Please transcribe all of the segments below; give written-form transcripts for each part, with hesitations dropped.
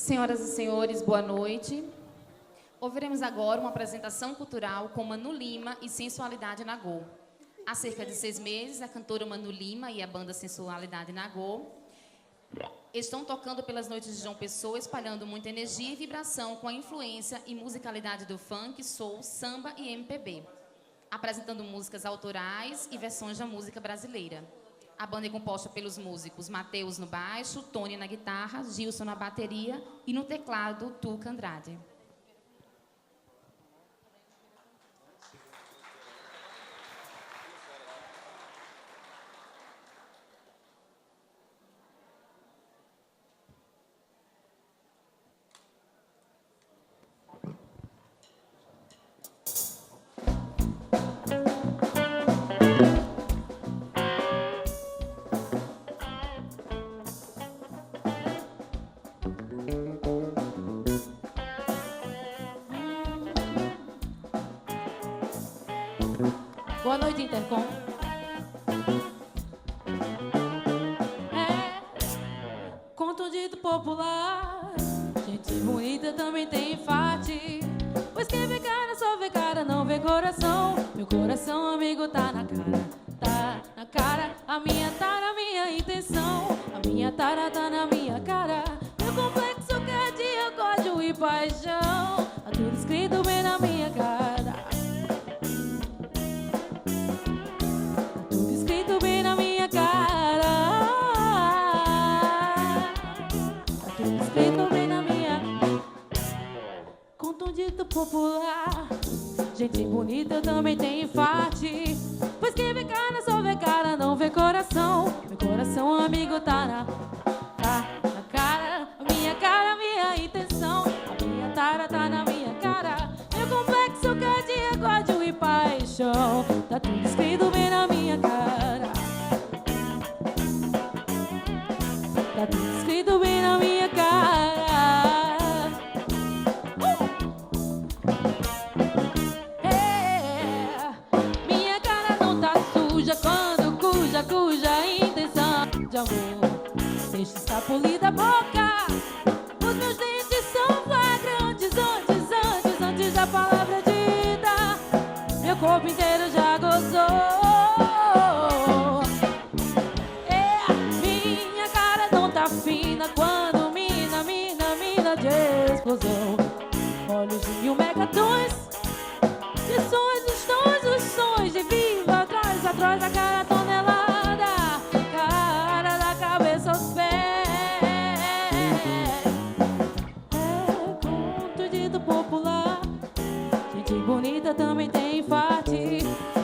Senhoras e senhores, boa noite. Ouviremos agora uma apresentação cultural com Manu Lima e Sensualidade Nagô. Há cerca de 6 meses, a cantora Manu Lima e a banda Sensualidade Nagô estão tocando pelas noites de João Pessoa, espalhando muita energia e vibração com a influência e musicalidade do funk, soul, samba e MPB, apresentando músicas autorais e versões da música brasileira. A banda é composta pelos músicos Mateus no baixo, Tony na guitarra, Gilson na bateria e no teclado, Tuca Andrade. Boa noite, Intercom. Conto dito popular, gente bonita também tem enfarte. Pois quem vê cara só vê cara, não vê coração. Meu coração, amigo, tá na cara, tá na cara. A minha tá na minha intenção, a minha tara tá na minha cara. Meu complexo quer dia, ódio e paixão, tá tudo escrito bem na minha cara. Popular, gente bonita também tem enfarte. Pois quem vê cara só vê cara, não vê coração. Meu coração, amigo, tá na cara. A minha intenção, a minha tara tá na minha cara. Meu complexo quer de ódio e paixão, tá tudo escrito bem na minha cara. Tá tudo escrito bem na minha cara. Cuja intenção de amor deixa escapulir da boca. Os meus dentes são flagrantes antes da palavra dita. Meu corpo inteiro já gozou. Minha cara não tá fina quando mina de explosão. Olhos de 1000 megatons, os sons de viva atrás da cara tonelada. Bonita também tem enfarte.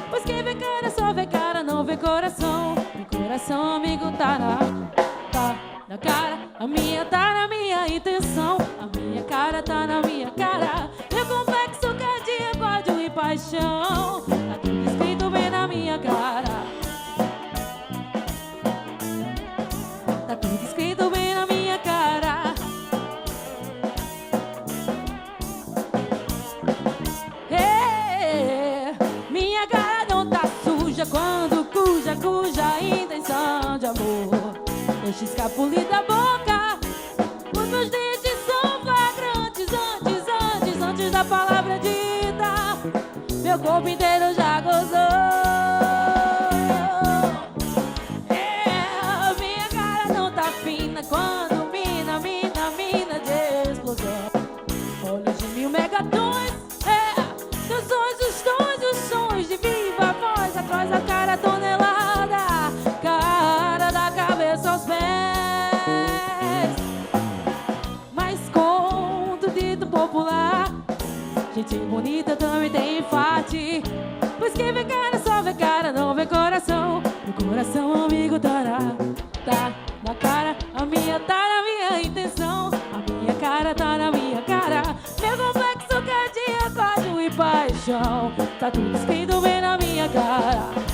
Pois quem vê cara só vê cara, não vê coração. Meu coração, amigo, tá na cara. A minha tá na minha intenção, a minha cara tá na minha cara. Meu complexo quer de ódio e paixão, tá tudo escrito bem na minha cara. Tá tudo escrito bem na minha cara. Quando cuja intenção de amor deixa escapulir da boca. Os meus dentes são flagrantes antes da palavra dita. Meu corpo inteiro já gozou. Minha cara não tá fina quando mina de explosão. Olhos de 1000 megatons, os sons de viva voz atrás da cara tonelada. Cara da cabeça aos pés. Mas conto dito popular, gente bonita também tem enfarte. Pois quem vê cara só vê cara, não vê coração. Meu coração, amigo, tá na cara. A minha tá na minha intenção, a minha cara tá na minha cara. Meu complexo quer de ódio e paixão, tá tudo escrito bem na minha cara.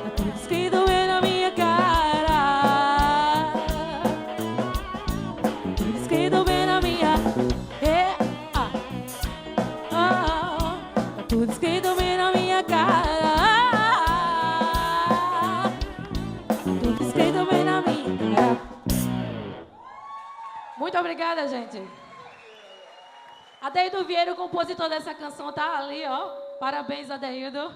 Tá tudo escrito bem na minha cara. Tá tudo escrito bem na minha. Tá tudo escrito bem na minha cara. Tá tudo escrito bem na minha cara. obrigada, gente. Adeildo Vieira, o compositor dessa canção, tá ali, ó. Parabéns, Adeildo.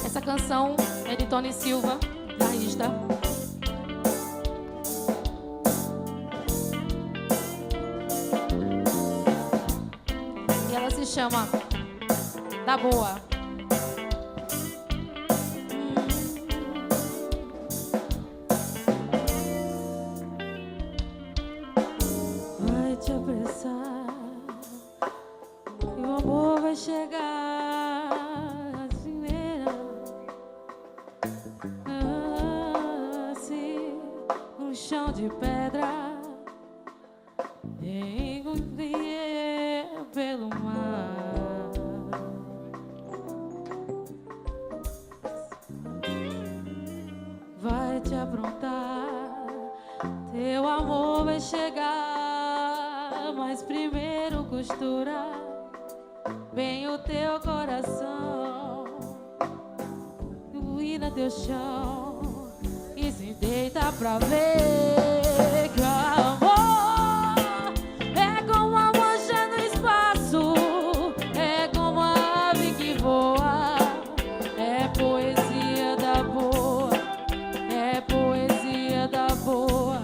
Essa canção é de Tony Silva, guitarrista. E ela se chama Da Boa. Vai te apressar e o amor vai chegar assim mesmo. Assim, no chão de pedra, engolir pelo mar. Vai te aprontar, teu amor vai chegar, mas primeiro costura bem o teu coração, doína teu chão e se deita pra ver que o amor é como a mancha no espaço, é como a ave que voa, é poesia da boa, é poesia da boa,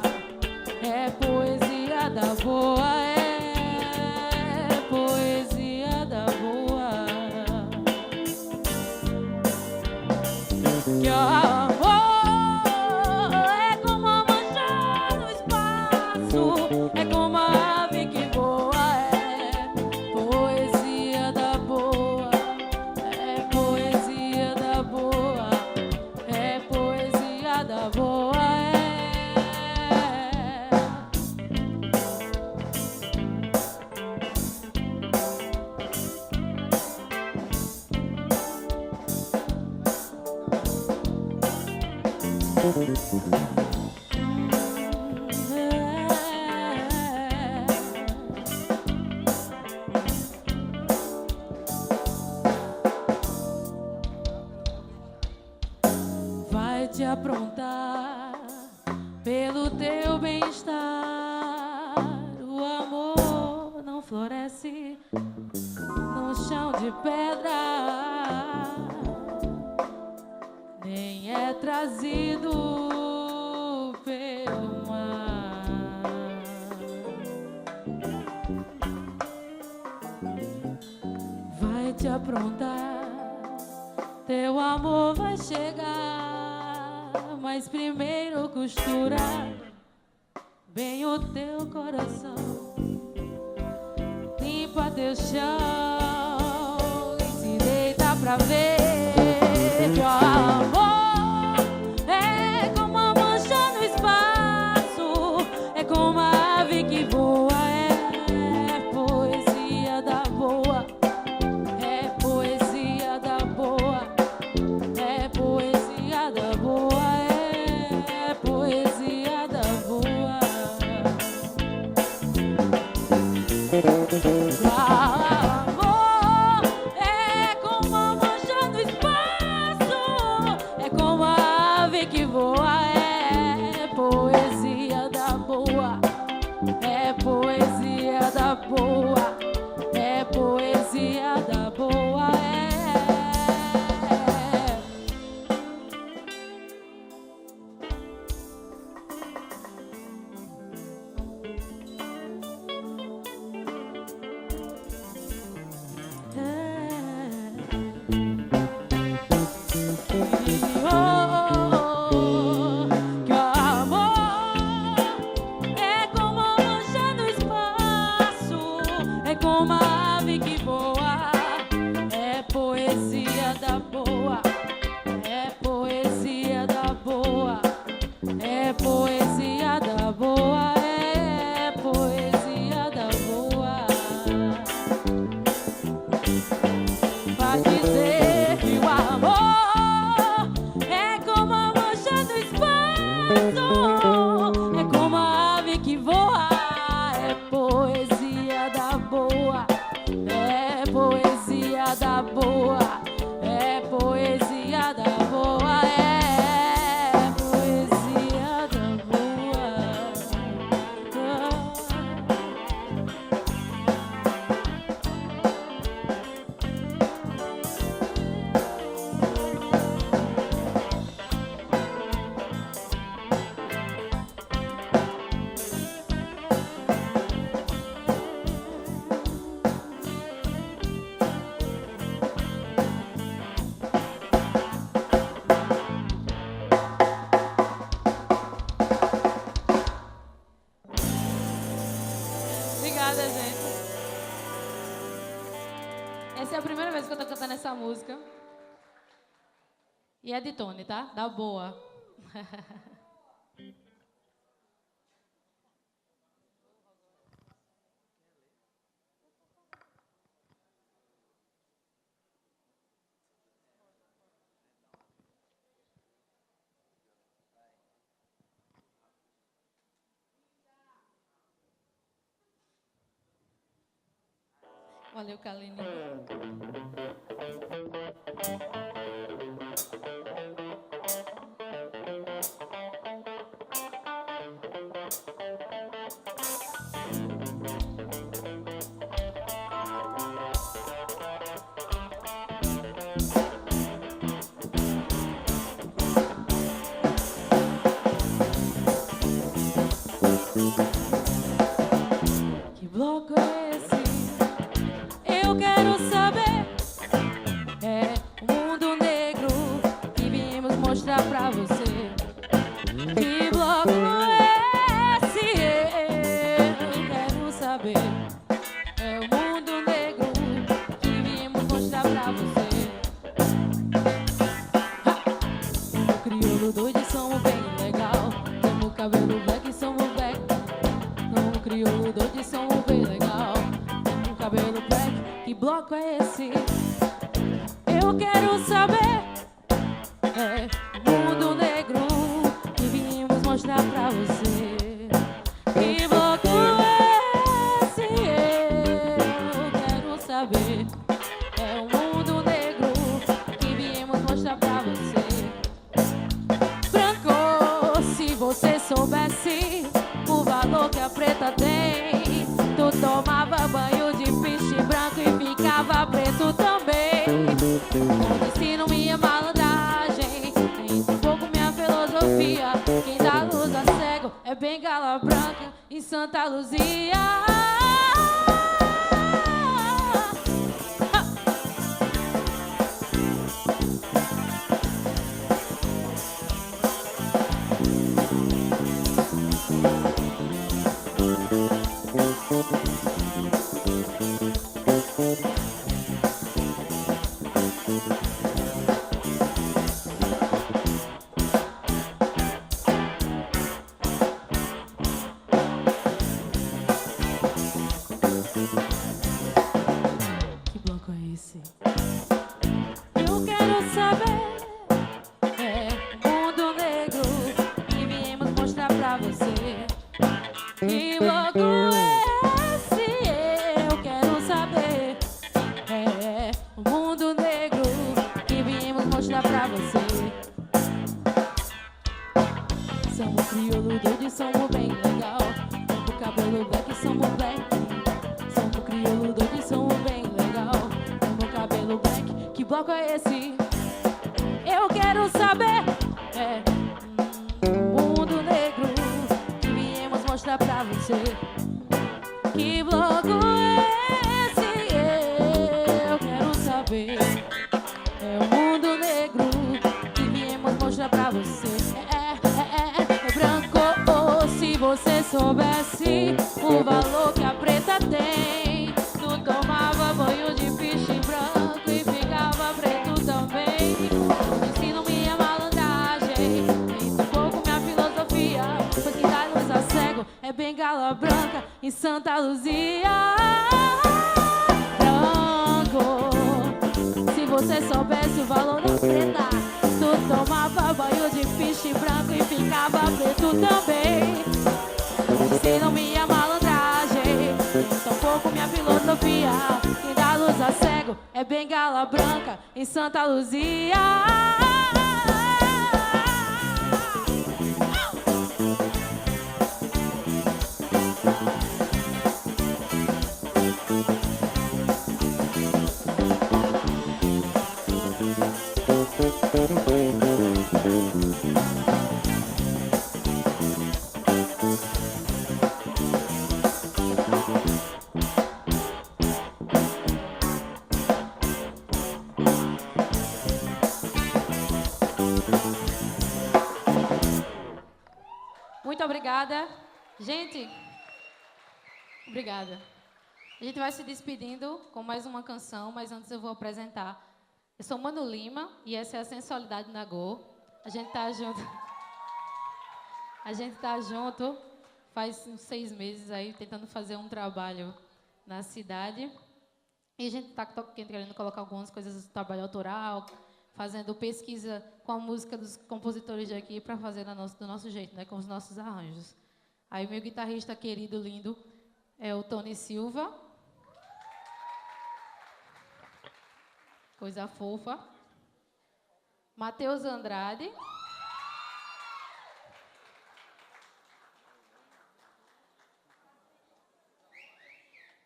é poesia da boa, é poesia da boa. Que o amor é como a mancha no espaço, é como a ave que voa, é poesia da boa, é poesia da boa, é poesia da boa, vai te aprontar pelo teu bem-estar. O amor não floresce no chão de pedra, nem é trazido pelo mar. Vai te aprontar, teu amor vai chegar, mas primeiro costura bem o teu coração, limpa teu chão e se deita pra ver que o amor é como a mancha no espaço, é como a ave que voa, é poesia da boa, é poesia da boa, é poesia da boa, é poesia da boa. Amor que voa. É poesia da boa, é poesia da boa, é poesia da boa, é poesia da boa. Obrigada, gente. Essa é a primeira vez que eu tô cantando essa música. E é de Tony, tá? Da boa. Valeu, Kaline. Que bloco é esse? Eu quero saber. É o mundo negro que viemos mostrar pra você. Que bloco é esse? Eu quero saber. É o mundo negro que viemos mostrar pra você. O crioulo doido somos bem legal. Temos cabelo black, somos black. O crioulo doido somos bem legal. Temos cabelo black. Que bloco é esse? Eu quero saber. É o mundo negro que viemos mostrar pra você. Que bloco é esse? Eu quero saber. É o mundo negro que viemos mostrar pra você. Branco, se você soubesse o valor que a preta tem, tu tomava banho de peixe branco e ficava preto também. Não ensino minha malandragem, nem tampouco minha filosofia. Quem dá luz a cego é bengala branca em Santa Luzia. Que bloco é esse? Eu quero saber. É o mundo negro que viemos mostrar pra você. Que bloco é esse? Eu quero saber. É o mundo negro que viemos mostrar pra você. Somos crioulo doido e somos bem legal. O cabelo black, somos black. Somos crioulo doido e somos bem legal. O cabelo black, que bloco é esse? Eu quero saber. É o mundo negro que viemos mostrar pra você. Que bloco é esse? Eu quero saber. É o mundo negro que viemos mostrar pra você. É branco. Se você soubesse o valor que a preta tem, tu tomava banho de peixe branco e ficava preto também. Não ensino minha malandragem, nem tampouco minha filosofia. Pois quem dá luz a cego é bengala branca em Santa Luzia. Branco, se você soubesse o valor da preta, tu tomava banho de peixe branco e ficava preto também. ensinam minha malandragem, tampouco minha filosofia. Quem dá luz a cego é bengala branca em Santa Luzia. Muito obrigada. Gente, obrigada. A gente vai se despedindo com mais uma canção, mas antes eu vou apresentar. Eu sou Manu Lima e essa é a Sensualidade na Go. A gente tá junto. A gente tá junto faz uns 6 meses aí, tentando fazer um trabalho na cidade. E a gente tá querendo colocar algumas coisas do trabalho autoral, fazendo pesquisa com a música dos compositores de aqui para fazer do nosso jeito, né, com os nossos arranjos. Aí meu guitarrista querido, lindo, é o Tony Silva. Coisa fofa. Matheus Andrade.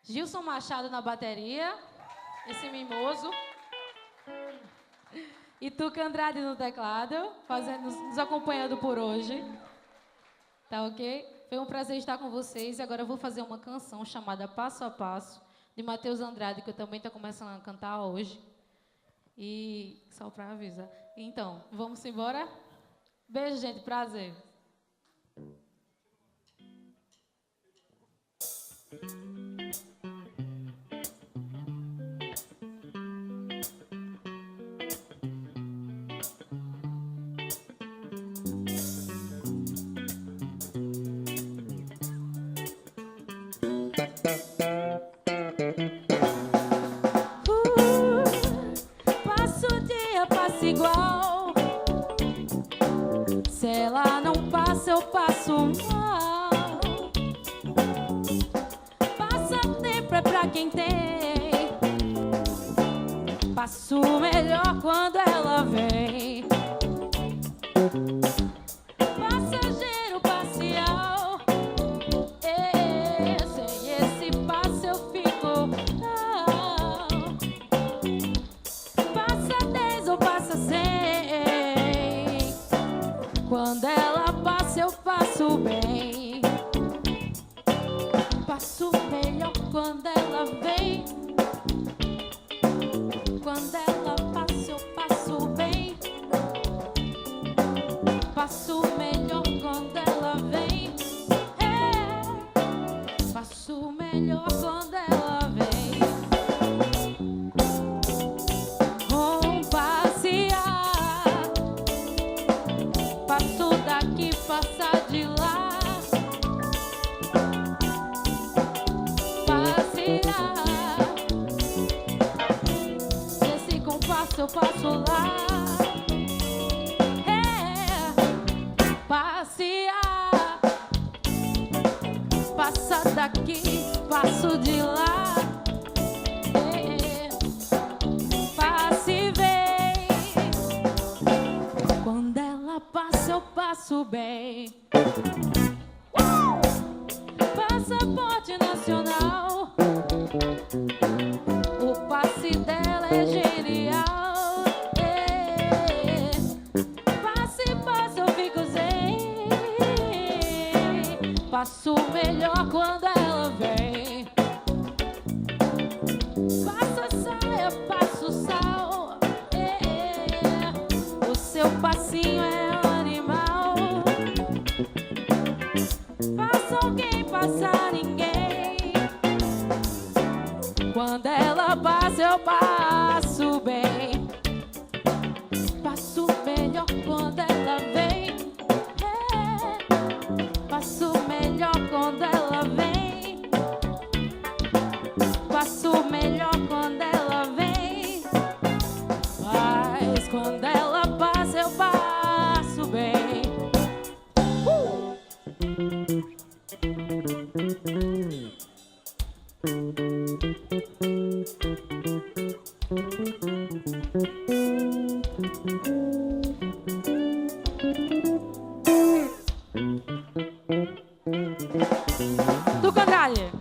Gilson Machado na bateria. Esse mimoso. E Tuca Andrade no teclado, nos acompanhando por hoje. Tá ok? Foi um prazer estar com vocês. E agora eu vou fazer uma canção chamada Passo a Passo, de Matheus Andrade, que eu também estou começando a cantar hoje. E só para avisar. Então, vamos embora? Beijo, gente. Prazer. Passo o dia, passo igual. Se ela não passa, eu passo mal. Passa tempo é pra quem tem. Passo melhor quando ela vem. Passageiro parcial. Sem esse passo eu fico não. Passa 10 ou passa 100. Quando ela passa eu passo bem. Passo melhor quando ela vem. Quando ela passa eu passo bem. Passo melhor quando ela vem. Passo melhor quando ela vem. Vamos passear. Passo daqui, passa de lá. Passear. Esse compasso eu passo lá. Passear. Passa daqui, passo de lá. Passa e vem. Quando ela passa, eu passo bem. Passaporte nacional. O passe dela é genial. Passe, passa, eu fico zen. Passo melhor quando ela vem. Passa saia, passo sal. O seu passinho é animal. Passa alguém, passa ninguém. Quando ela passa, eu passo bem. Passo melhor quando ela vem. Passo melhor quando ela vem. Passo melhor quando ela vem. Mas quando ela passa, eu passo bem. Do contrário.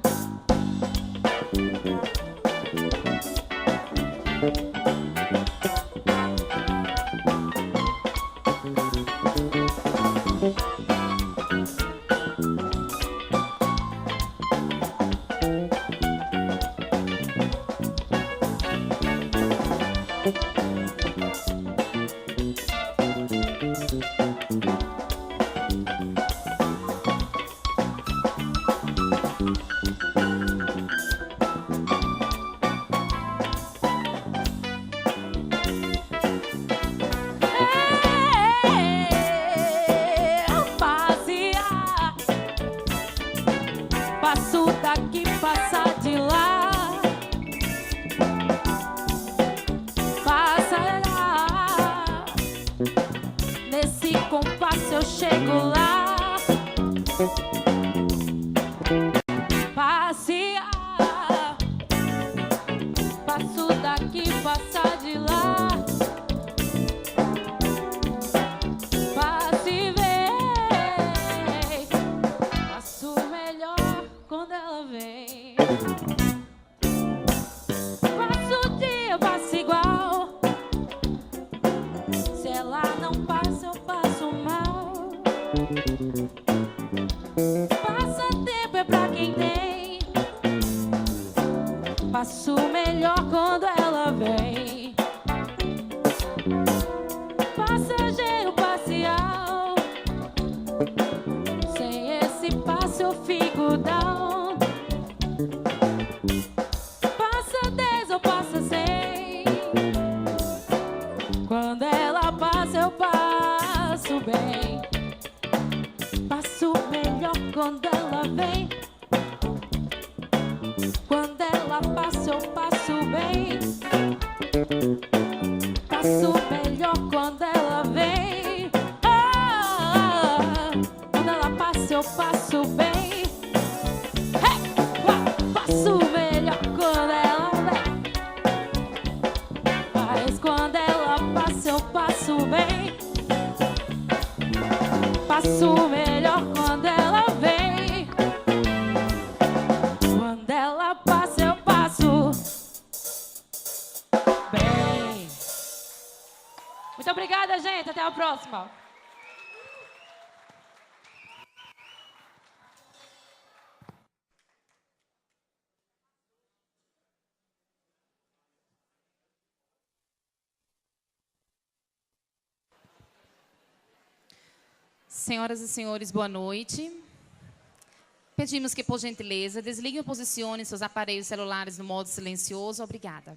Passo daqui, passa de lá. Passa lá. Nesse compasso eu chego lá. Passear. Passo daqui, passa de lá. Passe e vem. Passo melhor quando ela vem. Passo o dia, passo igual. Se ela não passa, eu passo mal. Passatempo é pra quem tem. Passo melhor quando ela vem. Passageiro parcial. Sem esse passo eu fico down. Passa 10 ou passa 100. Quando ela passa eu passo bem. Passo melhor quando ela vem. Quando ela passa eu passo bem. Passo melhor quando ela vem. Quando ela passa eu passo bem. Passo melhor quando ela vem. Mas quando ela passa eu passo bem. Passo melhor quando ela vem. Quando ela passa eu passo bem. Muito obrigada, gente. Até a próxima. Senhoras e senhores, boa noite. Pedimos que, por gentileza, desliguem ou posicionem seus aparelhos celulares no modo silencioso. Obrigada.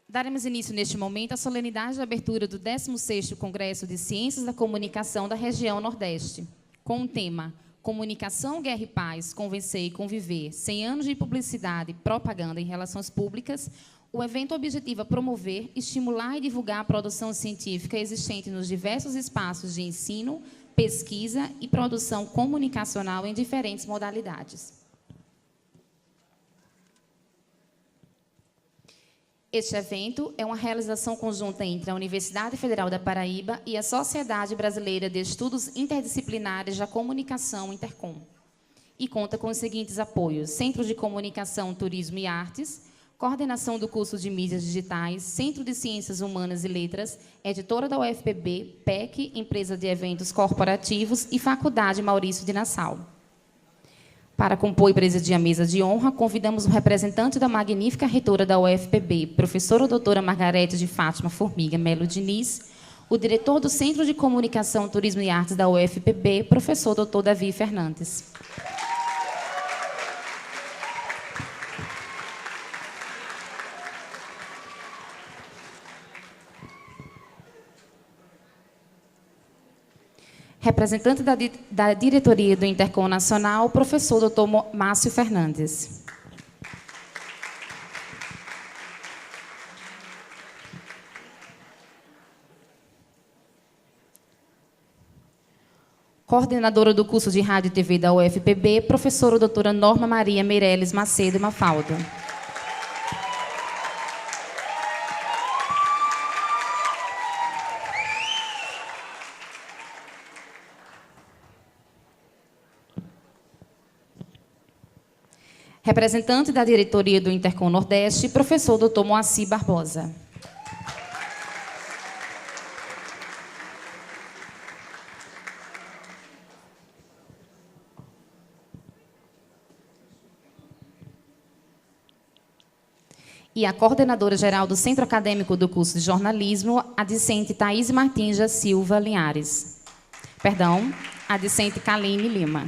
Daremos início, neste momento, à solenidade de abertura do 16º Congresso de Ciências da Comunicação da Região Nordeste, com o tema Comunicação, Guerra e Paz, Convencer e Conviver, 100 anos de publicidade, propaganda e relações públicas. O evento objetiva promover, estimular e divulgar a produção científica existente nos diversos espaços de ensino, pesquisa e produção comunicacional em diferentes modalidades. Este evento é uma realização conjunta entre a Universidade Federal da Paraíba e a Sociedade Brasileira de Estudos Interdisciplinares da Comunicação, Intercom, e conta com os seguintes apoios: Centro de Comunicação, Turismo e Artes, Coordenação do curso de Mídias Digitais, Centro de Ciências Humanas e Letras, Editora da UFPB, PEC, Empresa de Eventos Corporativos e Faculdade Maurício de Nassau. Para compor e presidir a mesa de honra, convidamos o representante da magnífica reitora da UFPB, professora doutora Margarete de Fátima Formiga Melo Diniz, o diretor do Centro de Comunicação, Turismo e Artes da UFPB, professor doutor Davi Fernandes. Representante da diretoria do Intercom Nacional, professor doutor Márcio Fernandes. Coordenadora do curso de Rádio e TV da UFPB, professora doutora Norma Maria Meirelles Macedo Mafalda. Representante da diretoria do Intercom Nordeste, professor doutor Moacir Barbosa. E a coordenadora-geral do Centro Acadêmico do curso de Jornalismo, a discente Thaís Martins da Silva Linhares. Perdão, a discente Kaline Lima.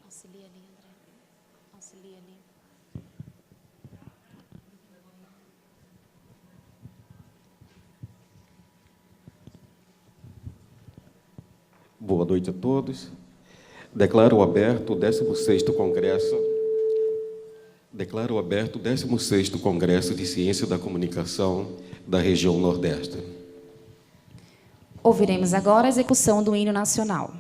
Auxilia ali, André. Auxilia ali. Boa noite a todos. Declaro aberto o 16º Congresso de Ciência da Comunicação da região Nordeste. Ouviremos agora a execução do hino nacional.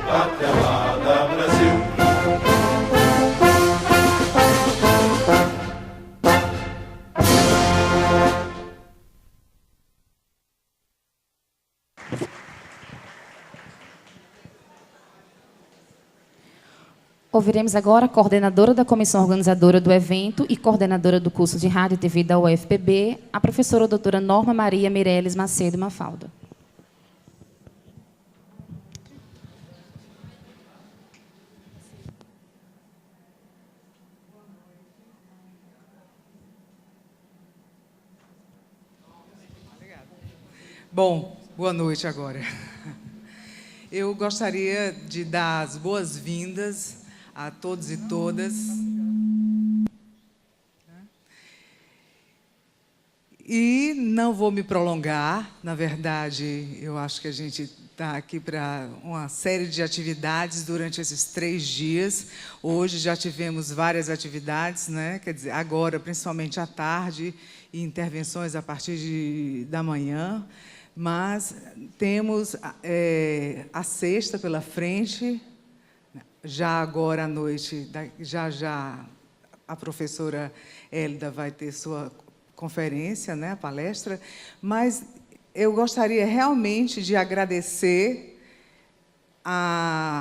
Pátria amada, Ouviremos agora a coordenadora da comissão organizadora do evento e coordenadora do curso de Rádio e TV da UFPB, a professora doutora Norma Maria Meirelles Macedo Mafalda. Bom, boa noite agora. Eu gostaria de dar as boas-vindas a todos e todas. E não vou me prolongar, na verdade, eu acho que a gente está aqui para uma série de atividades durante esses 3 dias. Hoje já tivemos várias atividades, né? Quer dizer, agora, principalmente à tarde, e intervenções a partir da manhã. Mas temos a sexta pela frente, já agora à noite, já a professora Hélida vai ter sua conferência, né, a palestra, mas eu gostaria realmente de agradecer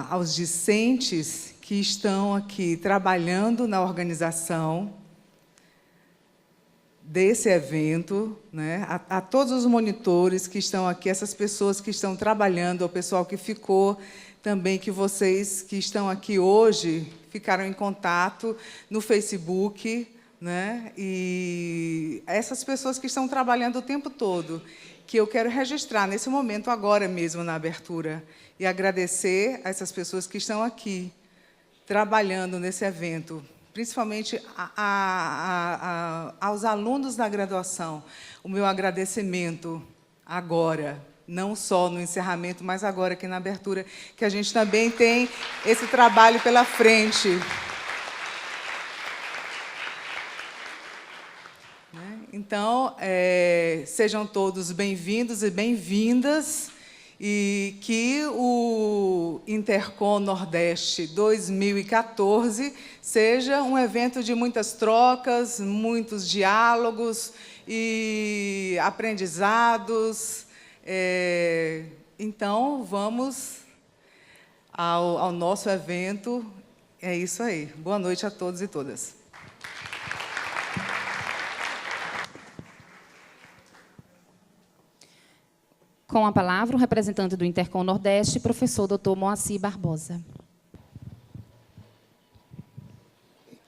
aos discentes que estão aqui trabalhando na organização desse evento, né? A todos os monitores que estão aqui, essas pessoas que estão trabalhando, o pessoal que ficou também, que vocês que estão aqui hoje ficaram em contato no Facebook, né? E essas pessoas que estão trabalhando o tempo todo, que eu quero registrar nesse momento, agora mesmo, na abertura, e agradecer a essas pessoas que estão aqui, trabalhando nesse evento, principalmente aos alunos da graduação, o meu agradecimento agora, não só no encerramento, mas agora aqui na abertura, que a gente também tem esse trabalho pela frente. Então, sejam todos bem-vindos e bem-vindas, e que o Intercom Nordeste 2014 seja um evento de muitas trocas, muitos diálogos e aprendizados. Então, vamos ao nosso evento. É isso aí. Boa noite a todos e todas. Com a palavra, o representante do Intercom Nordeste, professor Dr. Moacir Barbosa.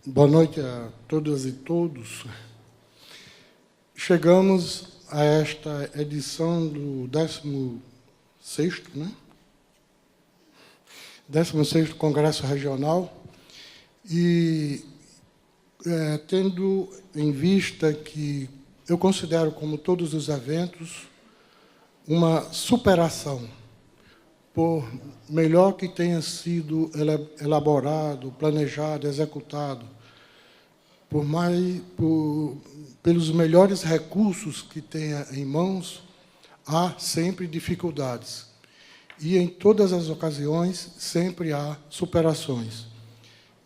Boa noite a todas e todos. Chegamos a esta edição do 16º, né? 16º Congresso Regional, e tendo em vista que eu considero, como todos os eventos, uma superação, por melhor que tenha sido elaborado, planejado, executado, pelos melhores recursos que tenha em mãos, há sempre dificuldades. E, em todas as ocasiões, sempre há superações.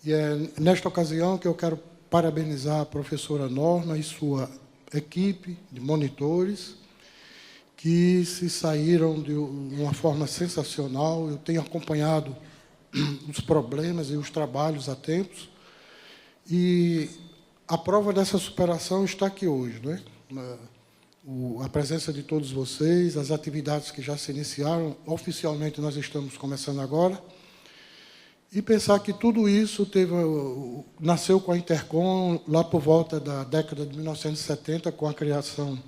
E é nesta ocasião que eu quero parabenizar a professora Norma e sua equipe de monitores, que se saíram de uma forma sensacional. Eu tenho acompanhado os problemas e os trabalhos há tempos, e a prova dessa superação está aqui hoje, né? A presença de todos vocês, as atividades que já se iniciaram, oficialmente nós estamos começando agora, e pensar que tudo isso nasceu com a Intercom lá por volta da década de 1970, com a criação,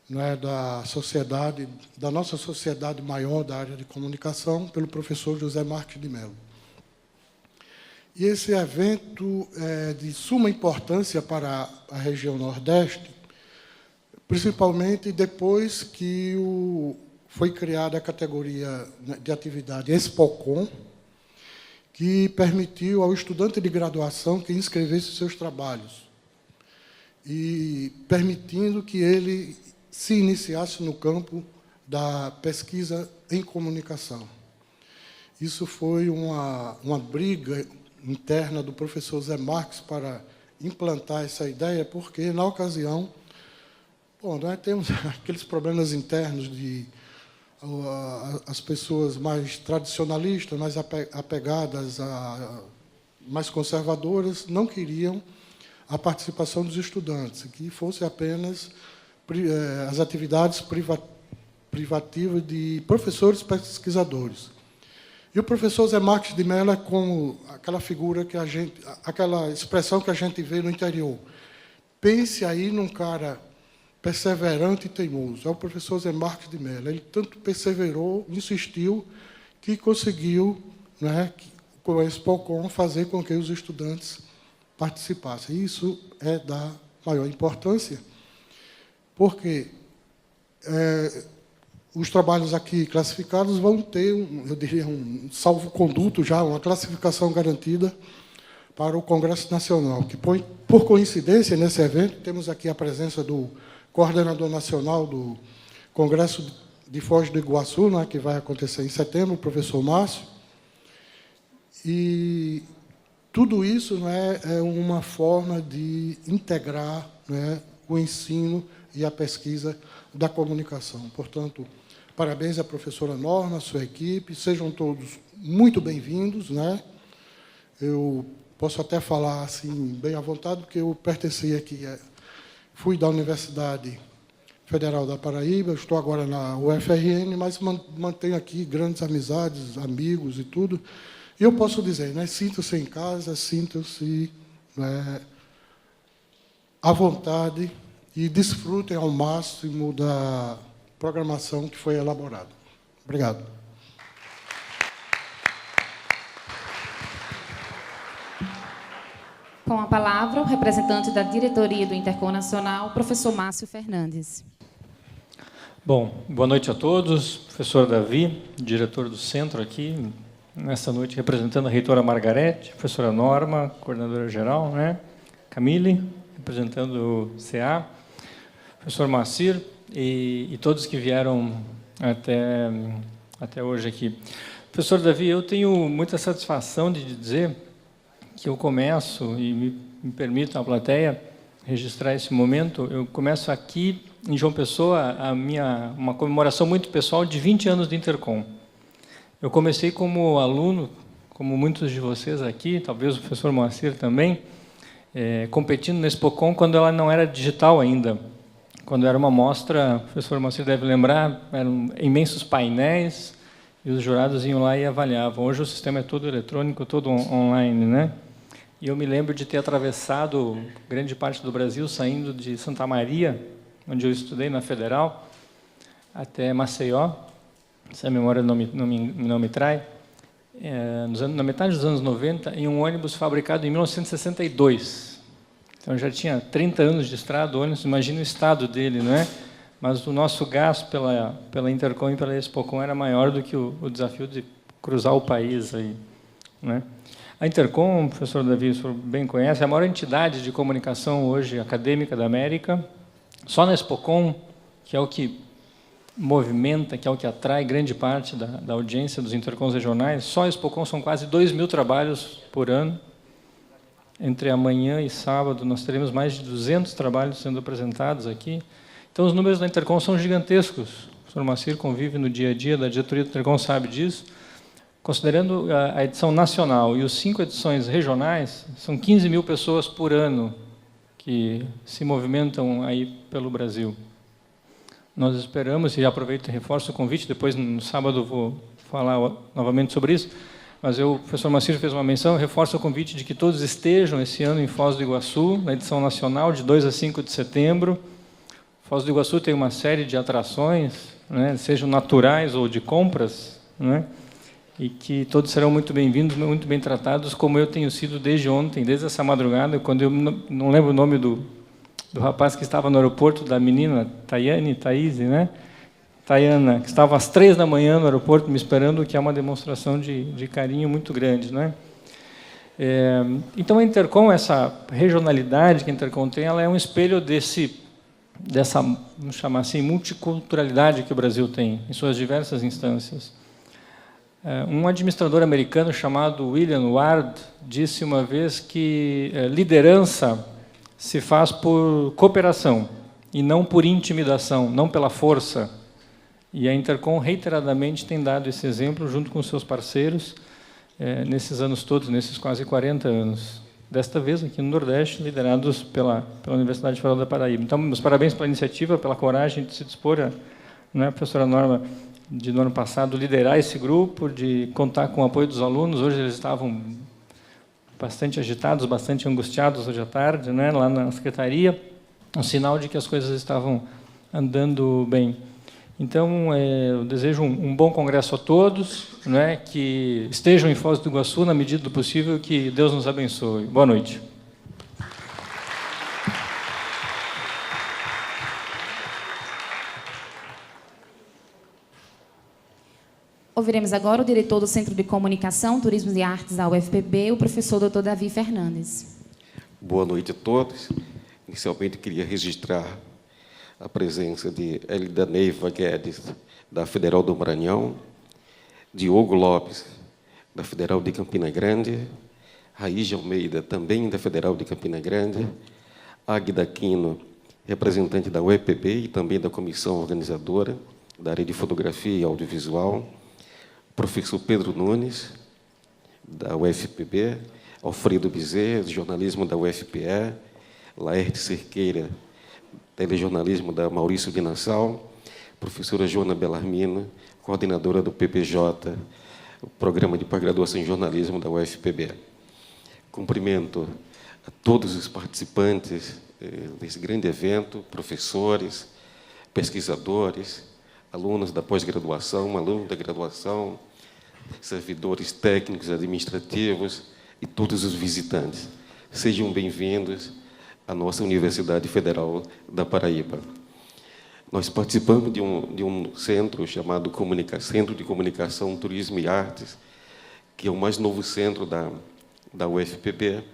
né, da nossa sociedade maior da área de comunicação, pelo professor José Marques de Mello. E esse evento é de suma importância para a região Nordeste, principalmente depois que foi criada a categoria de atividade Expocom, que permitiu ao estudante de graduação que inscrevesse seus trabalhos, e permitindo que ele se iniciasse no campo da pesquisa em comunicação. Isso foi uma briga interna do professor Zé Marques para implantar essa ideia, porque, na ocasião, nós temos aqueles problemas internos de as pessoas mais tradicionalistas, mais apegadas mais conservadoras não queriam a participação dos estudantes, que fosse apenas as atividades privativas de professores pesquisadores. E o professor Zé Marques de Mello é como aquela figura que aquela expressão que a gente vê no interior. Pense aí num cara perseverante e teimoso. É o professor Zé Marques de Mello. Ele tanto perseverou, insistiu, que conseguiu, né, com a Expocom, fazer com que os estudantes participassem. Isso é da maior importância, porque os trabalhos aqui classificados vão ter, eu diria, um salvo-conduto já, uma classificação garantida para o Congresso Nacional, que, por coincidência, nesse evento, temos aqui a presença do coordenador nacional do Congresso de Foz do Iguaçu, né, que vai acontecer em setembro, o professor Márcio. E tudo isso, né, é uma forma de integrar, né, o ensino e a pesquisa da comunicação. Portanto, parabéns à professora Norma, à sua equipe, sejam todos muito bem-vindos, né? Eu posso até falar assim bem à vontade, porque eu pertenci aqui, fui da Universidade Federal da Paraíba, estou agora na UFRN, mas mantenho aqui grandes amizades, amigos e tudo. E eu posso dizer, né, sintam-se em casa, sintam-se, né, à vontade e desfrutem ao máximo da programação que foi elaborada. Obrigado. Com a palavra, o representante da diretoria do Intercom Nacional, o professor Márcio Fernandes. Bom, boa noite a todos. Professor Davi, diretor do centro aqui, nesta noite representando a reitora Margarete, professora Norma, coordenadora geral, né? Camille, representando o CA, professor Macir e todos que vieram até hoje aqui. Professor Davi, eu tenho muita satisfação de dizer que eu começo, e me permito a plateia registrar esse momento, eu começo aqui em João Pessoa uma comemoração muito pessoal de 20 anos de Intercom. Eu comecei como aluno, como muitos de vocês aqui, talvez o professor Moacir também, competindo na Expocom quando ela não era digital ainda. Quando era uma mostra, o professor Moacir deve lembrar, eram imensos painéis e os jurados iam lá e avaliavam. Hoje o sistema é todo eletrônico, todo online, né? E eu me lembro de ter atravessado grande parte do Brasil, saindo de Santa Maria, onde eu estudei na Federal, até Maceió, se a memória não me trai, na metade dos anos 90, em um ônibus fabricado em 1962. Então, já tinha 30 anos de estrada, o ônibus, imagina o estado dele, não é? Mas o nosso gasto pela Intercom e pela Expocom era maior do que o desafio de cruzar o país aí, né? A Intercom, o professor Davi, o senhor bem conhece, é a maior entidade de comunicação hoje acadêmica da América. Só na Expocom, que é o que movimenta, que é o que atrai grande parte da audiência dos Intercoms regionais, só a Expocom são quase 2.000 trabalhos por ano. Entre amanhã e sábado, nós teremos mais de 200 trabalhos sendo apresentados aqui. Então, os números da Intercom são gigantescos. O professor Macir convive no dia a dia da diretoria do Intercom, sabe disso. Considerando a edição nacional e os 5 edições regionais, são 15.000 pessoas por ano que se movimentam aí pelo Brasil. Nós esperamos, e aproveito e reforço o convite, depois no sábado vou falar novamente sobre isso, mas o professor Macir fez uma menção, reforço o convite de que todos estejam esse ano em Foz do Iguaçu, na edição nacional, de 2 a 5 de setembro. Foz do Iguaçu tem uma série de atrações, né, sejam naturais ou de compras, né, e que todos serão muito bem-vindos, muito bem tratados, como eu tenho sido desde ontem, desde essa madrugada, quando eu não lembro o nome do rapaz que estava no aeroporto, da menina, Thaís, né? Tayana, que estava às 3 da manhã no aeroporto me esperando, que é uma demonstração de carinho muito grande, né? Então, a Intercom, essa regionalidade que a Intercom tem, ela é um espelho dessa, vamos chamar assim, multiculturalidade que o Brasil tem, em suas diversas instâncias. Um administrador americano chamado William Ward disse uma vez que liderança se faz por cooperação e não por intimidação, não pela força. E a Intercom reiteradamente tem dado esse exemplo junto com seus parceiros nesses anos todos, nesses quase 40 anos. Desta vez aqui no Nordeste, liderados pela Universidade Federal da Paraíba. Então, meus parabéns pela iniciativa, pela coragem de se dispor, a professora Norma, no ano passado, liderar esse grupo, de contar com o apoio dos alunos. Hoje eles estavam bastante agitados, bastante angustiados hoje à tarde, lá na secretaria, um sinal de que as coisas estavam andando bem. Então, eu desejo um bom congresso a todos, que estejam em Foz do Iguaçu na medida do possível, que Deus nos abençoe. Boa noite. Ouviremos agora o diretor do Centro de Comunicação, Turismo e Artes da UFPB, o professor Dr. Davi Fernandes. Boa noite a todos. Inicialmente, queria registrar a presença de Elida Neiva Guedes, da Federal do Maranhão, Diogo Lopes, da Federal de Campina Grande, Raiz Almeida, também da Federal de Campina Grande, Águida Aquino, representante da UEPB e também da comissão organizadora da área de fotografia e audiovisual, professor Pedro Nunes, da UFPB, Alfredo Bezerra, jornalismo da UFPE, Laerte Cerqueira, telejornalismo da Maurício de Nassau, professora Joana Bellarmino, coordenadora do PPJ, o Programa de Pós-Graduação em Jornalismo da UFPB. Cumprimento a todos os participantes desse grande evento, professores, pesquisadores, alunos da pós-graduação, alunos da graduação, servidores técnicos, administrativos e todos os visitantes. Sejam bem-vindos à nossa Universidade Federal da Paraíba. Nós participamos de um centro chamado Centro de Comunicação, Turismo e Artes, que é o mais novo centro da UFPB,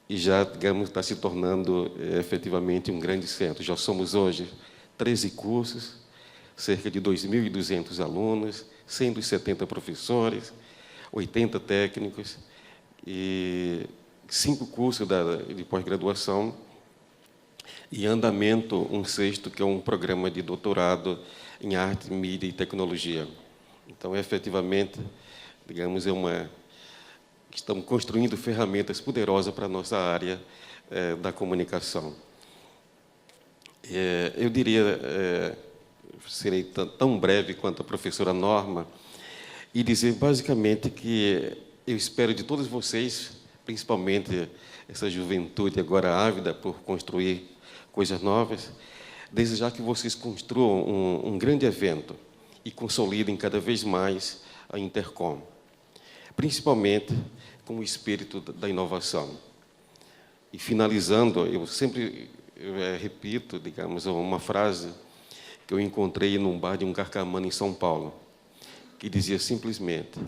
e já, digamos, está se tornando efetivamente um grande centro. Já somos hoje 13 cursos, cerca de 2.200 alunos, 170 professores, 80 técnicos e 5 cursos de pós-graduação e em andamento um 6º, que é um programa de doutorado em arte, mídia e tecnologia. Então, efetivamente, digamos, estamos construindo ferramentas poderosas para a nossa área da comunicação. Eu diria, serei tão breve quanto a professora Norma, e dizer basicamente que eu espero de todos vocês, principalmente essa juventude agora ávida por construir coisas novas, desejar que vocês construam um grande evento e consolidem cada vez mais a Intercom, principalmente com o espírito da inovação. E finalizando, eu sempre repito, digamos, uma frase que eu encontrei num bar de um carcamano em São Paulo, que dizia simplesmente: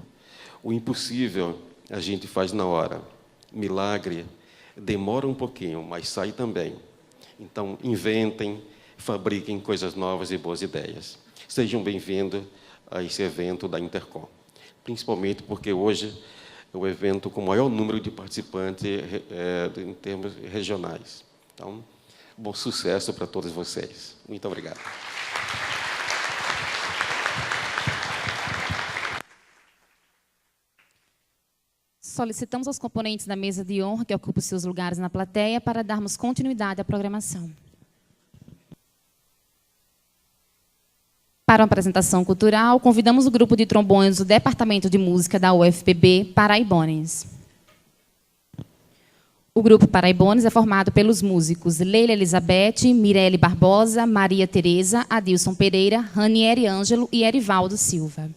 o impossível a gente faz na hora, milagre demora um pouquinho, mas sai também. Então, inventem, fabriquem coisas novas e boas ideias. Sejam bem-vindos a esse evento da Intercom, principalmente porque hoje é o evento com o maior número de participantes em termos regionais. Então, bom sucesso para todos vocês. Muito obrigado. Solicitamos aos componentes da mesa de honra que ocupem seus lugares na plateia para darmos continuidade à programação. Para uma apresentação cultural, convidamos o grupo de trombones do Departamento de Música da UFPB, Paraibones. O grupo Paraibones é formado pelos músicos Leila Elizabeth, Mirelle Barbosa, Maria Tereza, Adilson Pereira, Ranieri Ângelo e Erivaldo Silva.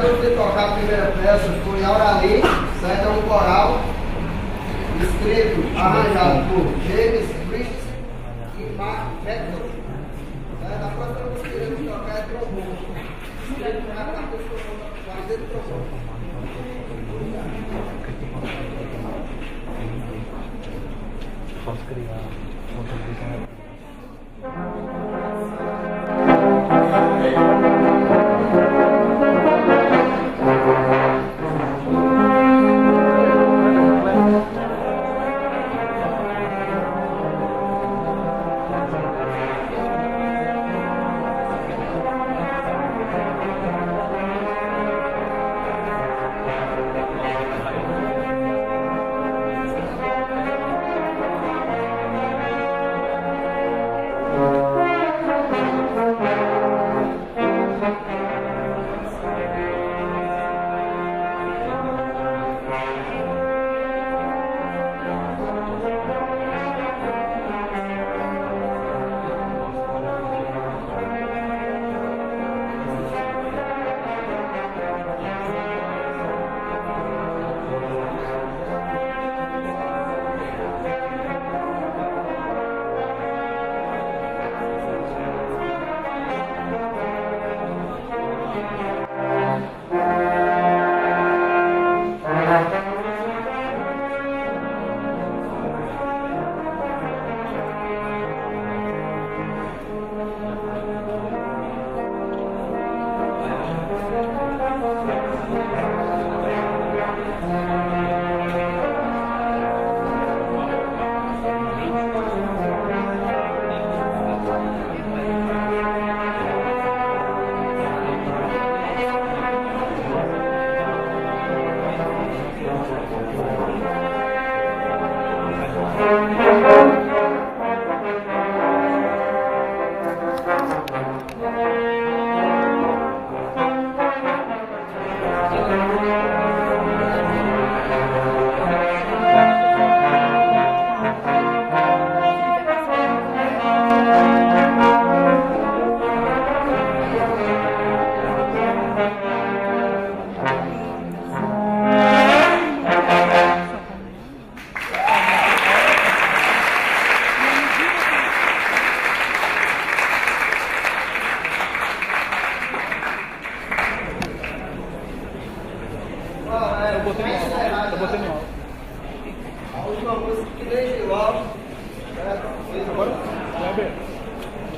você tocar a primeira peça foi Aurali, certo? É um coral escrito, arranjado por James Briggs e Mark Beckman. A próxima música que iremos tocar é trombone. Escrito por Renato Fazer trombone. Posso criar outra coisa.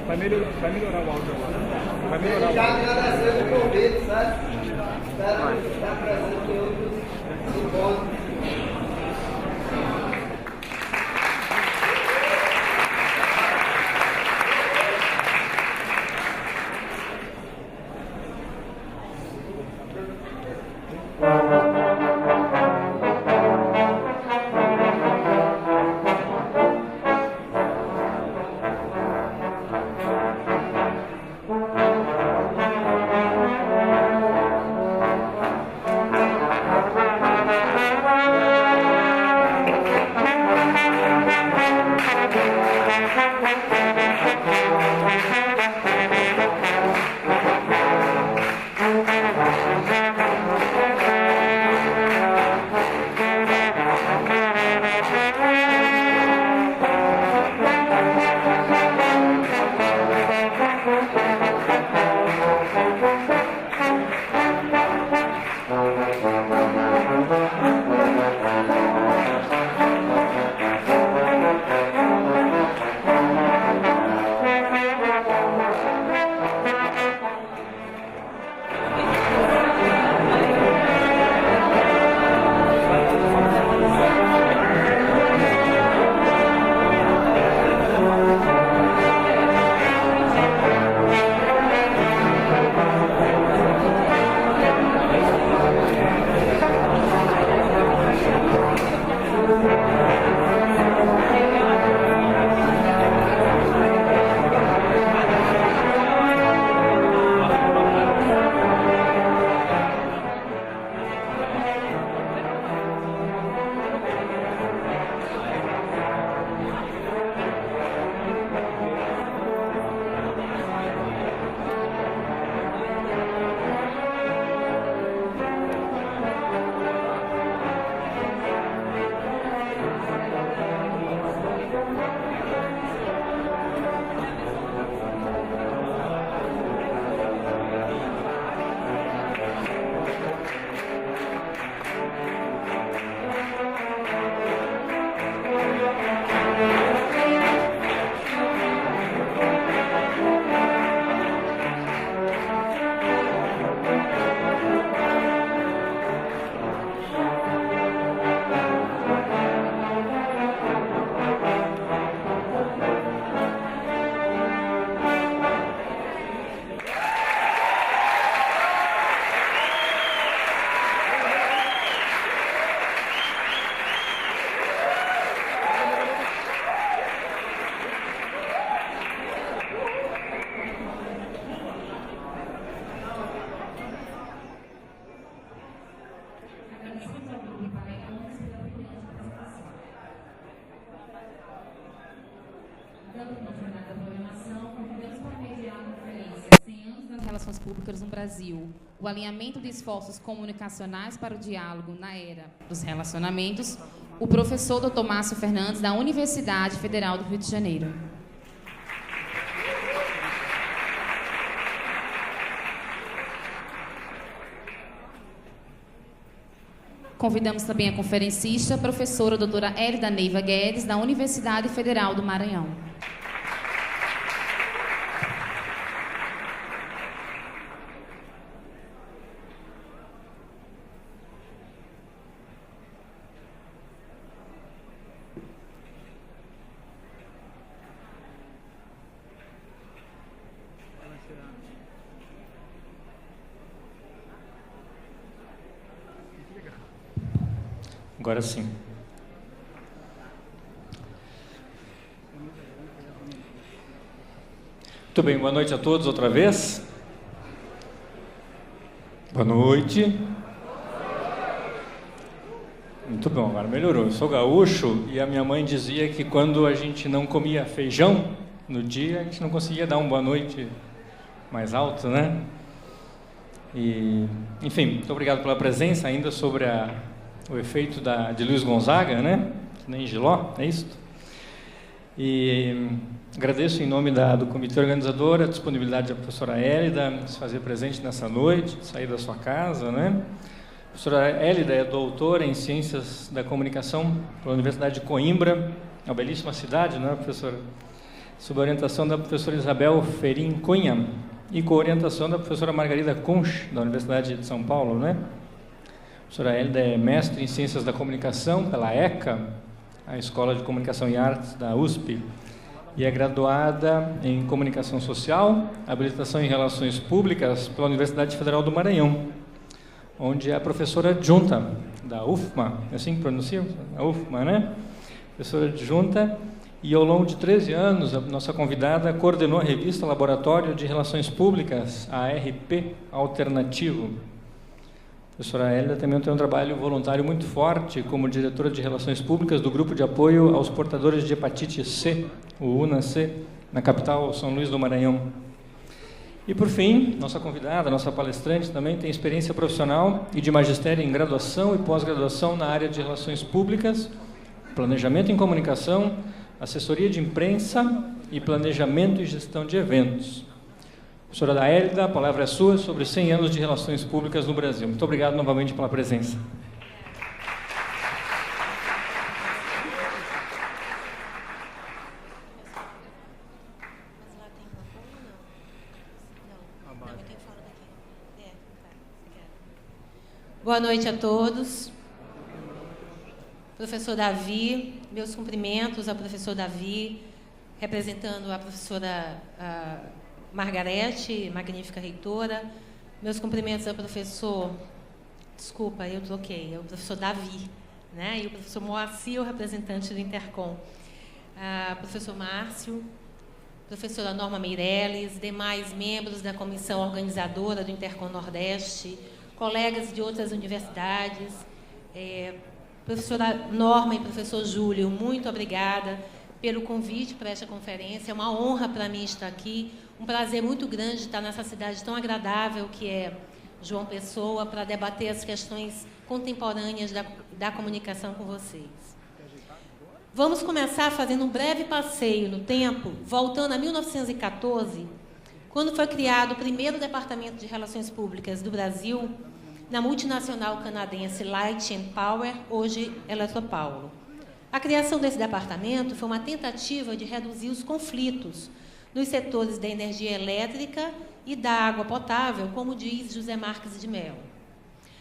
Vai melhorar o áudio agora. Vai melhorar o áudio. Já agradecendo o convite, certo? Espero estar presente em outros encontros. públicas no Brasil, o alinhamento de esforços comunicacionais para o diálogo na era dos relacionamentos, o professor Dr. Márcio Fernandes, da Universidade Federal do Rio de Janeiro. Convidamos também a conferencista, a professora doutora Hélida Neiva Guedes, da Universidade Federal do Maranhão. Agora sim. Muito bem, boa noite a todos outra vez. Boa noite. Muito bom, agora melhorou. Eu sou gaúcho e a minha mãe dizia que quando a gente não comia feijão no dia, a gente não conseguia dar uma boa noite mais alto, né? E, enfim, muito obrigado pela presença. Ainda sobre o efeito de Luiz Gonzaga, né? Que nem Giló, é isso? E agradeço em nome do comitê organizador a disponibilidade da professora Hélida de se fazer presente nessa noite, de sair da sua casa, né? A professora Hélida é doutora em Ciências da Comunicação pela Universidade de Coimbra, uma belíssima cidade, não é, professora? Sob a orientação da professora Isabel Ferim Cunha e com a orientação da professora Margarida Kunsch, da Universidade de São Paulo, né? A professora Hélida é mestre em Ciências da Comunicação pela ECA, a Escola de Comunicação e Artes da USP, e é graduada em Comunicação Social, habilitação em Relações Públicas pela Universidade Federal do Maranhão, onde é professora adjunta da UFMA, é assim que pronuncia? A UFMA, né? Professora adjunta, e ao longo de 13 anos, a nossa convidada coordenou a revista Laboratório de Relações Públicas, a RP Alternativo. A professora Hélida também tem um trabalho voluntário muito forte como diretora de Relações Públicas do Grupo de Apoio aos Portadores de Hepatite C, o UNA-C, na capital São Luís do Maranhão. E, por fim, nossa convidada, nossa palestrante, também tem experiência profissional e de magistério em graduação e pós-graduação na área de Relações Públicas, Planejamento em Comunicação, Assessoria de Imprensa e Planejamento e Gestão de Eventos. Professora Hélida, a palavra é sua sobre 100 anos de relações públicas no Brasil. Muito obrigado novamente pela presença. Boa noite a todos. Professor Davi, meus cumprimentos ao professor Davi, representando a professora Margarete, magnífica reitora. Meus cumprimentos ao professor, desculpa, eu troquei, é o professor Davi, né? E o professor Moacir, o representante do Intercom. Professor Márcio, professora Norma Meirelles, demais membros da comissão organizadora do Intercom Nordeste, colegas de outras universidades, professora Norma e professor Júlio, muito obrigada pelo convite para esta conferência. É uma honra para mim estar aqui, um prazer muito grande estar nessa cidade tão agradável que é João Pessoa, para debater as questões contemporâneas da comunicação com vocês. Vamos começar fazendo um breve passeio no tempo, voltando a 1914, quando foi criado o primeiro Departamento de Relações Públicas do Brasil, na multinacional canadense Light and Power, hoje Eletropaulo. A criação desse departamento foi uma tentativa de reduzir os conflitos nos setores da energia elétrica e da água potável, como diz José Marques de Mello.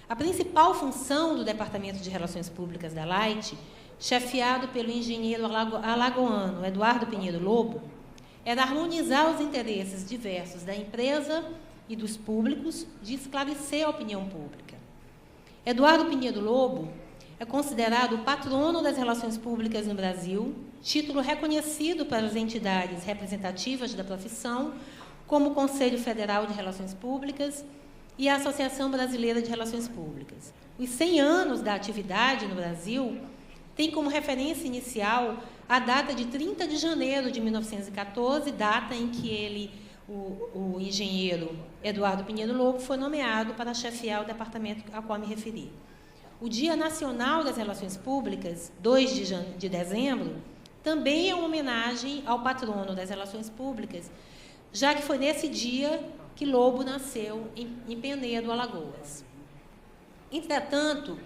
A principal função do Departamento de Relações Públicas da Light, chefiado pelo engenheiro alagoano Eduardo Pinheiro Lobo, era harmonizar os interesses diversos da empresa e dos públicos, de esclarecer a opinião pública. Eduardo Pinheiro Lobo é considerado o patrono das relações públicas no Brasil, título reconhecido para as entidades representativas da profissão, como o Conselho Federal de Relações Públicas e a Associação Brasileira de Relações Públicas. Os 100 anos da atividade no Brasil têm como referência inicial a data de 30 de janeiro de 1914, data em que ele o engenheiro Eduardo Pinheiro Lobo foi nomeado para chefiar o departamento ao qual me referi. O Dia Nacional das Relações Públicas, 2 de dezembro, também é uma homenagem ao patrono das relações públicas, já que foi nesse dia que Lobo nasceu em Penedo, Alagoas. Entretanto,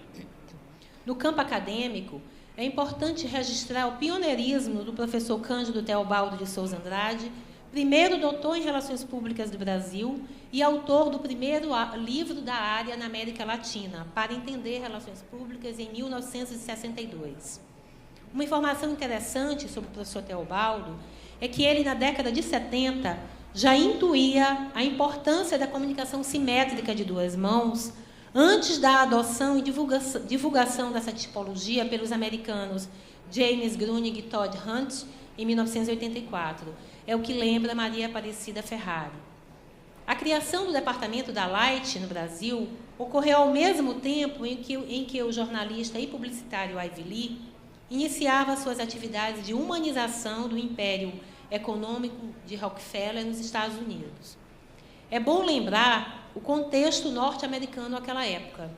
no campo acadêmico, é importante registrar o pioneirismo do professor Cândido Teobaldo de Souza Andrade, primeiro doutor em Relações Públicas do Brasil e autor do primeiro livro da área na América Latina, Para Entender Relações Públicas, em 1962. Uma informação interessante sobre o professor Teobaldo é que ele, na década de 70, já intuía a importância da comunicação simétrica de duas mãos antes da adoção e divulgação dessa tipologia pelos americanos James Grunig e Todd Hunt, em 1984. É o que lembra Maria Aparecida Ferrari. A criação do departamento da Light no Brasil ocorreu ao mesmo tempo em que o jornalista e publicitário Ivy Lee iniciava suas atividades de humanização do império econômico de Rockefeller nos Estados Unidos. É bom lembrar o contexto norte-americano naquela época.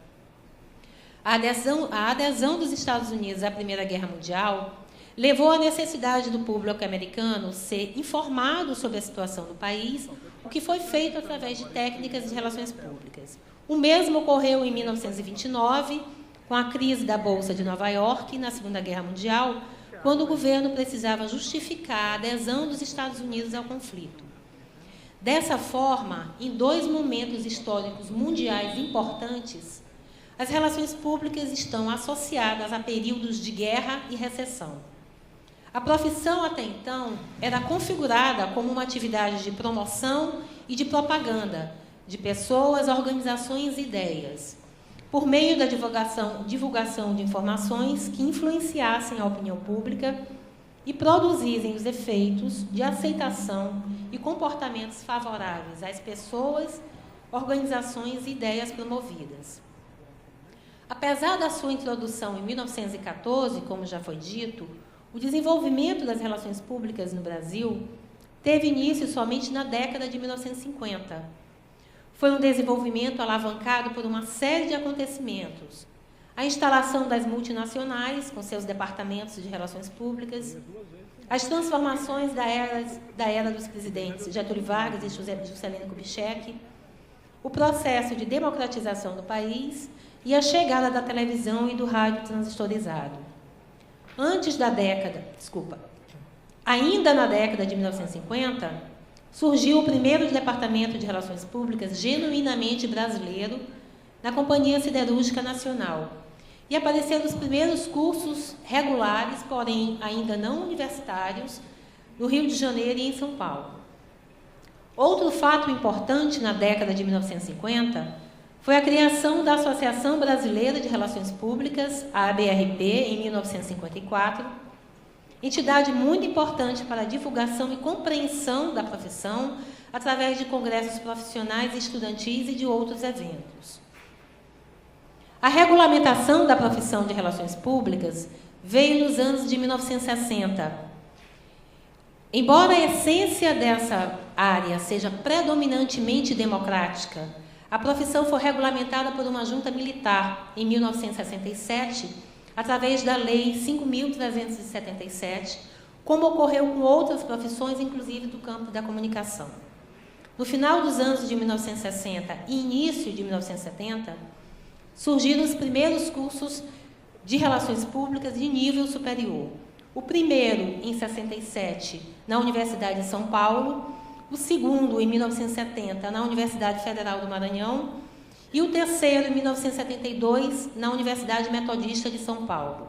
A adesão dos Estados Unidos à Primeira Guerra Mundial levou à necessidade do público americano ser informado sobre a situação do país, o que foi feito através de técnicas de relações públicas. O mesmo ocorreu em 1929, com a crise da Bolsa de Nova York na Segunda Guerra Mundial, quando o governo precisava justificar a adesão dos Estados Unidos ao conflito. Dessa forma, em 2 momentos históricos mundiais importantes, as relações públicas estão associadas a períodos de guerra e recessão. A profissão, até então, era configurada como uma atividade de promoção e de propaganda de pessoas, organizações e ideias, por meio da divulgação de informações que influenciassem a opinião pública e produzissem os efeitos de aceitação e comportamentos favoráveis às pessoas, organizações e ideias promovidas. Apesar da sua introdução em 1914, como já foi dito, o desenvolvimento das relações públicas no Brasil teve início somente na década de 1950. Foi um desenvolvimento alavancado por uma série de acontecimentos. A instalação das multinacionais, com seus departamentos de relações públicas, as transformações da era dos presidentes Getúlio Vargas e Juscelino Kubitschek, o processo de democratização do país e a chegada da televisão e do rádio transistorizado. Ainda na década de 1950, surgiu o primeiro departamento de relações públicas genuinamente brasileiro na Companhia Siderúrgica Nacional e apareceram os primeiros cursos regulares, porém ainda não universitários, no Rio de Janeiro e em São Paulo. Outro fato importante na década de 1950 foi a criação da Associação Brasileira de Relações Públicas, a ABRP, em 1954, entidade muito importante para a divulgação e compreensão da profissão através de congressos profissionais e estudantis e de outros eventos. A regulamentação da profissão de relações públicas veio nos anos de 1960. Embora a essência dessa área seja predominantemente democrática, a profissão foi regulamentada por uma junta militar em 1967, através da Lei 5.377, como ocorreu com outras profissões, inclusive do campo da comunicação. No final dos anos de 1960 e início de 1970, surgiram os primeiros cursos de relações públicas de nível superior. O primeiro, em 67, na Universidade de São Paulo, o segundo, em 1970, na Universidade Federal do Maranhão, e o terceiro, em 1972, na Universidade Metodista de São Paulo.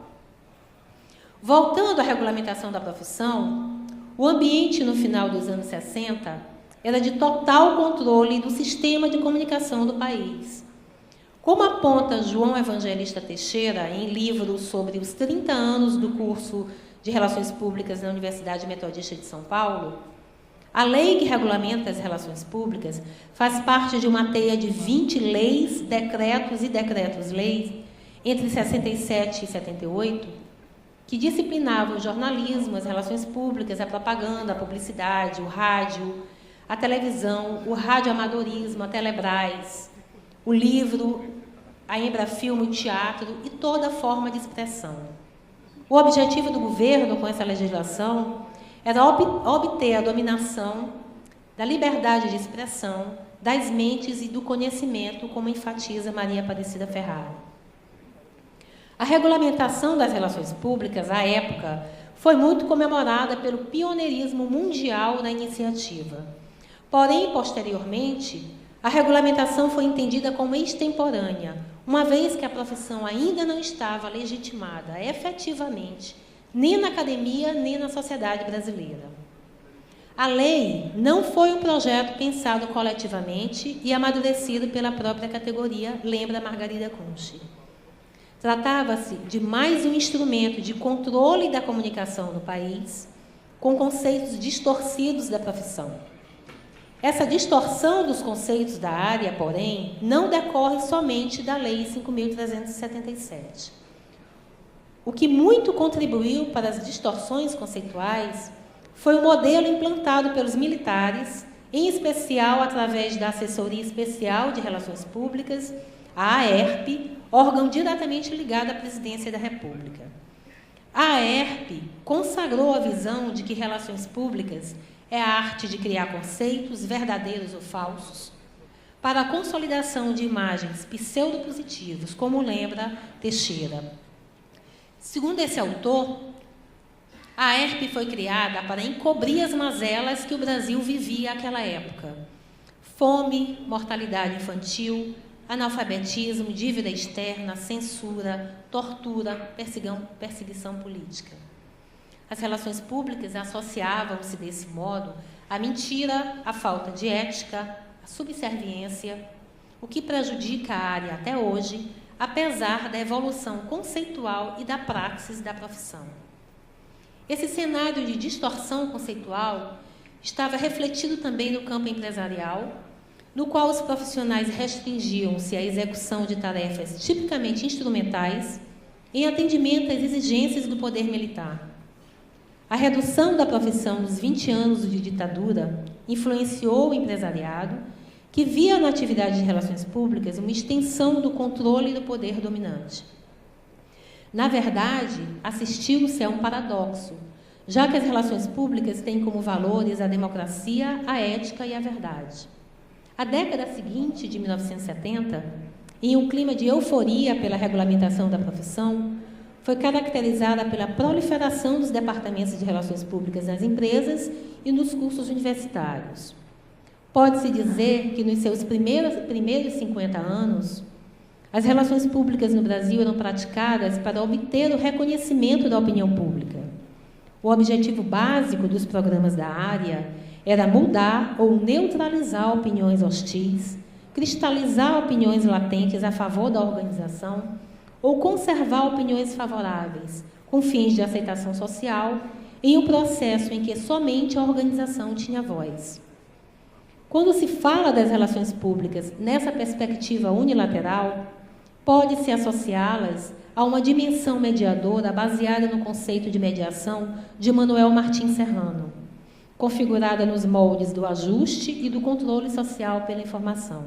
Voltando à regulamentação da profissão, o ambiente no final dos anos 60 era de total controle do sistema de comunicação do país. Como aponta João Evangelista Teixeira, em livro sobre os 30 anos do curso de Relações Públicas na Universidade Metodista de São Paulo, a lei que regulamenta as relações públicas faz parte de uma teia de 20 leis, decretos e decretos-leis, entre 67 e 78, que disciplinavam o jornalismo, as relações públicas, a propaganda, a publicidade, o rádio, a televisão, o radioamadorismo, a Telebrás, o livro, a Embrafilme, o teatro e toda forma de expressão. O objetivo do governo com essa legislação era obter a dominação da liberdade de expressão, das mentes e do conhecimento, como enfatiza Maria Aparecida Ferrara. A regulamentação das relações públicas, à época, foi muito comemorada pelo pioneirismo mundial da iniciativa. Porém, posteriormente, a regulamentação foi entendida como extemporânea, uma vez que a profissão ainda não estava legitimada efetivamente, nem na academia, nem na sociedade brasileira. A lei não foi um projeto pensado coletivamente e amadurecido pela própria categoria, lembra Margarida Kunsch. Tratava-se de mais um instrumento de controle da comunicação no país, com conceitos distorcidos da profissão. Essa distorção dos conceitos da área, porém, não decorre somente da Lei 5.377. O que muito contribuiu para as distorções conceituais foi o modelo implantado pelos militares, em especial através da Assessoria Especial de Relações Públicas, a AERP, órgão diretamente ligado à Presidência da República. A AERP consagrou a visão de que relações públicas é a arte de criar conceitos, verdadeiros ou falsos, para a consolidação de imagens pseudopositivos, como lembra Teixeira. Segundo esse autor, a AERP foi criada para encobrir as mazelas que o Brasil vivia naquela época. Fome, mortalidade infantil, analfabetismo, dívida externa, censura, tortura, perseguição política. As relações públicas associavam-se, desse modo, à mentira, à falta de ética, à subserviência, o que prejudica a área até hoje, apesar da evolução conceitual e da praxis da profissão. Esse cenário de distorção conceitual estava refletido também no campo empresarial, no qual os profissionais restringiam-se à execução de tarefas tipicamente instrumentais em atendimento às exigências do poder militar. A redução da profissão nos 20 anos de ditadura influenciou o empresariado, que via na atividade de relações públicas uma extensão do controle do poder dominante. Na verdade, assistiu-se a um paradoxo, já que as relações públicas têm como valores a democracia, a ética e a verdade. A década seguinte, de 1970, em um clima de euforia pela regulamentação da profissão, foi caracterizada pela proliferação dos departamentos de relações públicas nas empresas e nos cursos universitários. Pode-se dizer que, nos seus primeiros 50 anos, as relações públicas no Brasil eram praticadas para obter o reconhecimento da opinião pública. O objetivo básico dos programas da área era mudar ou neutralizar opiniões hostis, cristalizar opiniões latentes a favor da organização ou conservar opiniões favoráveis, com fins de aceitação social, em um processo em que somente a organização tinha voz. Quando se fala das relações públicas nessa perspectiva unilateral, pode-se associá-las a uma dimensão mediadora baseada no conceito de mediação de Manuel Martins Serrano, configurada nos moldes do ajuste e do controle social pela informação.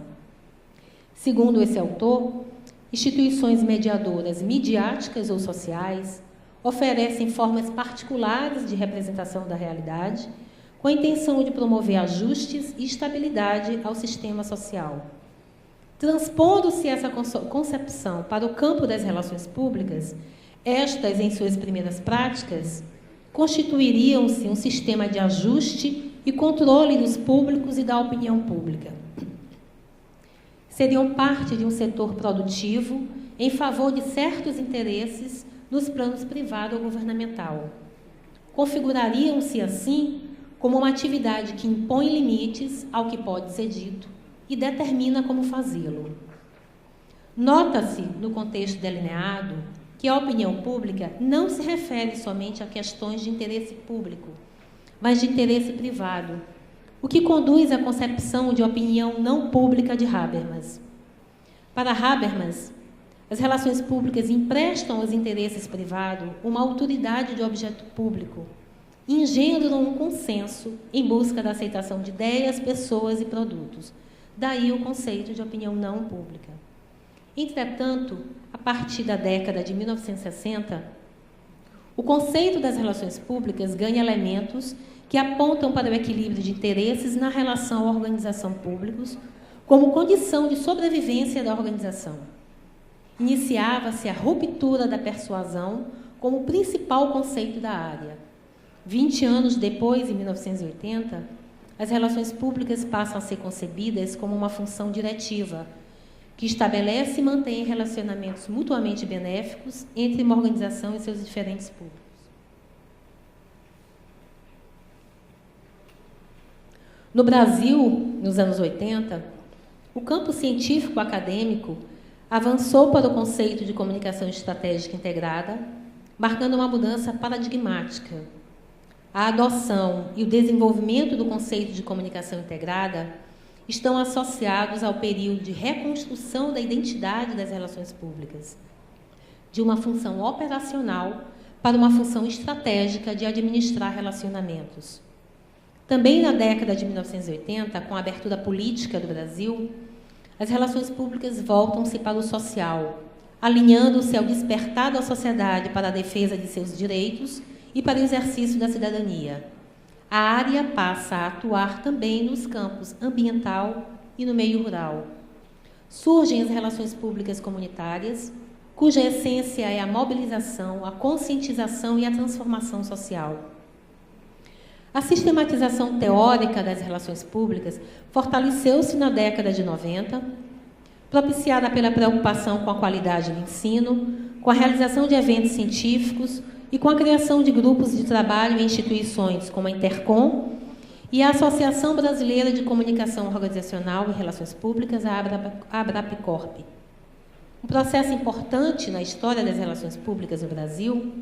Segundo esse autor, instituições mediadoras midiáticas ou sociais oferecem formas particulares de representação da realidade, com a intenção de promover ajustes e estabilidade ao sistema social. Transpondo-se essa concepção para o campo das relações públicas, estas, em suas primeiras práticas, constituiriam-se um sistema de ajuste e controle dos públicos e da opinião pública. Seriam parte de um setor produtivo em favor de certos interesses nos planos privado ou governamental. Configurariam-se, assim, como uma atividade que impõe limites ao que pode ser dito e determina como fazê-lo. Nota-se, no contexto delineado, que a opinião pública não se refere somente a questões de interesse público, mas de interesse privado, o que conduz à concepção de opinião não pública de Habermas. Para Habermas, as relações públicas emprestam aos interesses privados uma autoridade de objeto público, engendram um consenso em busca da aceitação de ideias, pessoas e produtos. Daí o conceito de opinião não pública. Entretanto, a partir da década de 1960, o conceito das relações públicas ganha elementos que apontam para o equilíbrio de interesses na relação à organização públicos como condição de sobrevivência da organização. Iniciava-se a ruptura da persuasão como principal conceito da área. 20 anos depois, em 1980, as relações públicas passam a ser concebidas como uma função diretiva, que estabelece e mantém relacionamentos mutuamente benéficos entre uma organização e seus diferentes públicos. No Brasil, nos anos 80, o campo científico-acadêmico avançou para o conceito de comunicação estratégica integrada, marcando uma mudança paradigmática. A adoção e o desenvolvimento do conceito de comunicação integrada estão associados ao período de reconstrução da identidade das relações públicas, de uma função operacional para uma função estratégica de administrar relacionamentos. Também na década de 1980, com a abertura política do Brasil, as relações públicas voltam-se para o social, alinhando-se ao despertar da sociedade para a defesa de seus direitos e para o exercício da cidadania. A área passa a atuar também nos campos ambiental e no meio rural. Surgem as relações públicas comunitárias, cuja essência é a mobilização, a conscientização e a transformação social. A sistematização teórica das relações públicas fortaleceu-se na década de 90, propiciada pela preocupação com a qualidade do ensino, com a realização de eventos científicos e com a criação de grupos de trabalho em instituições como a Intercom e a Associação Brasileira de Comunicação Organizacional e Relações Públicas, a Abrapicorp. Um processo importante na história das relações públicas no Brasil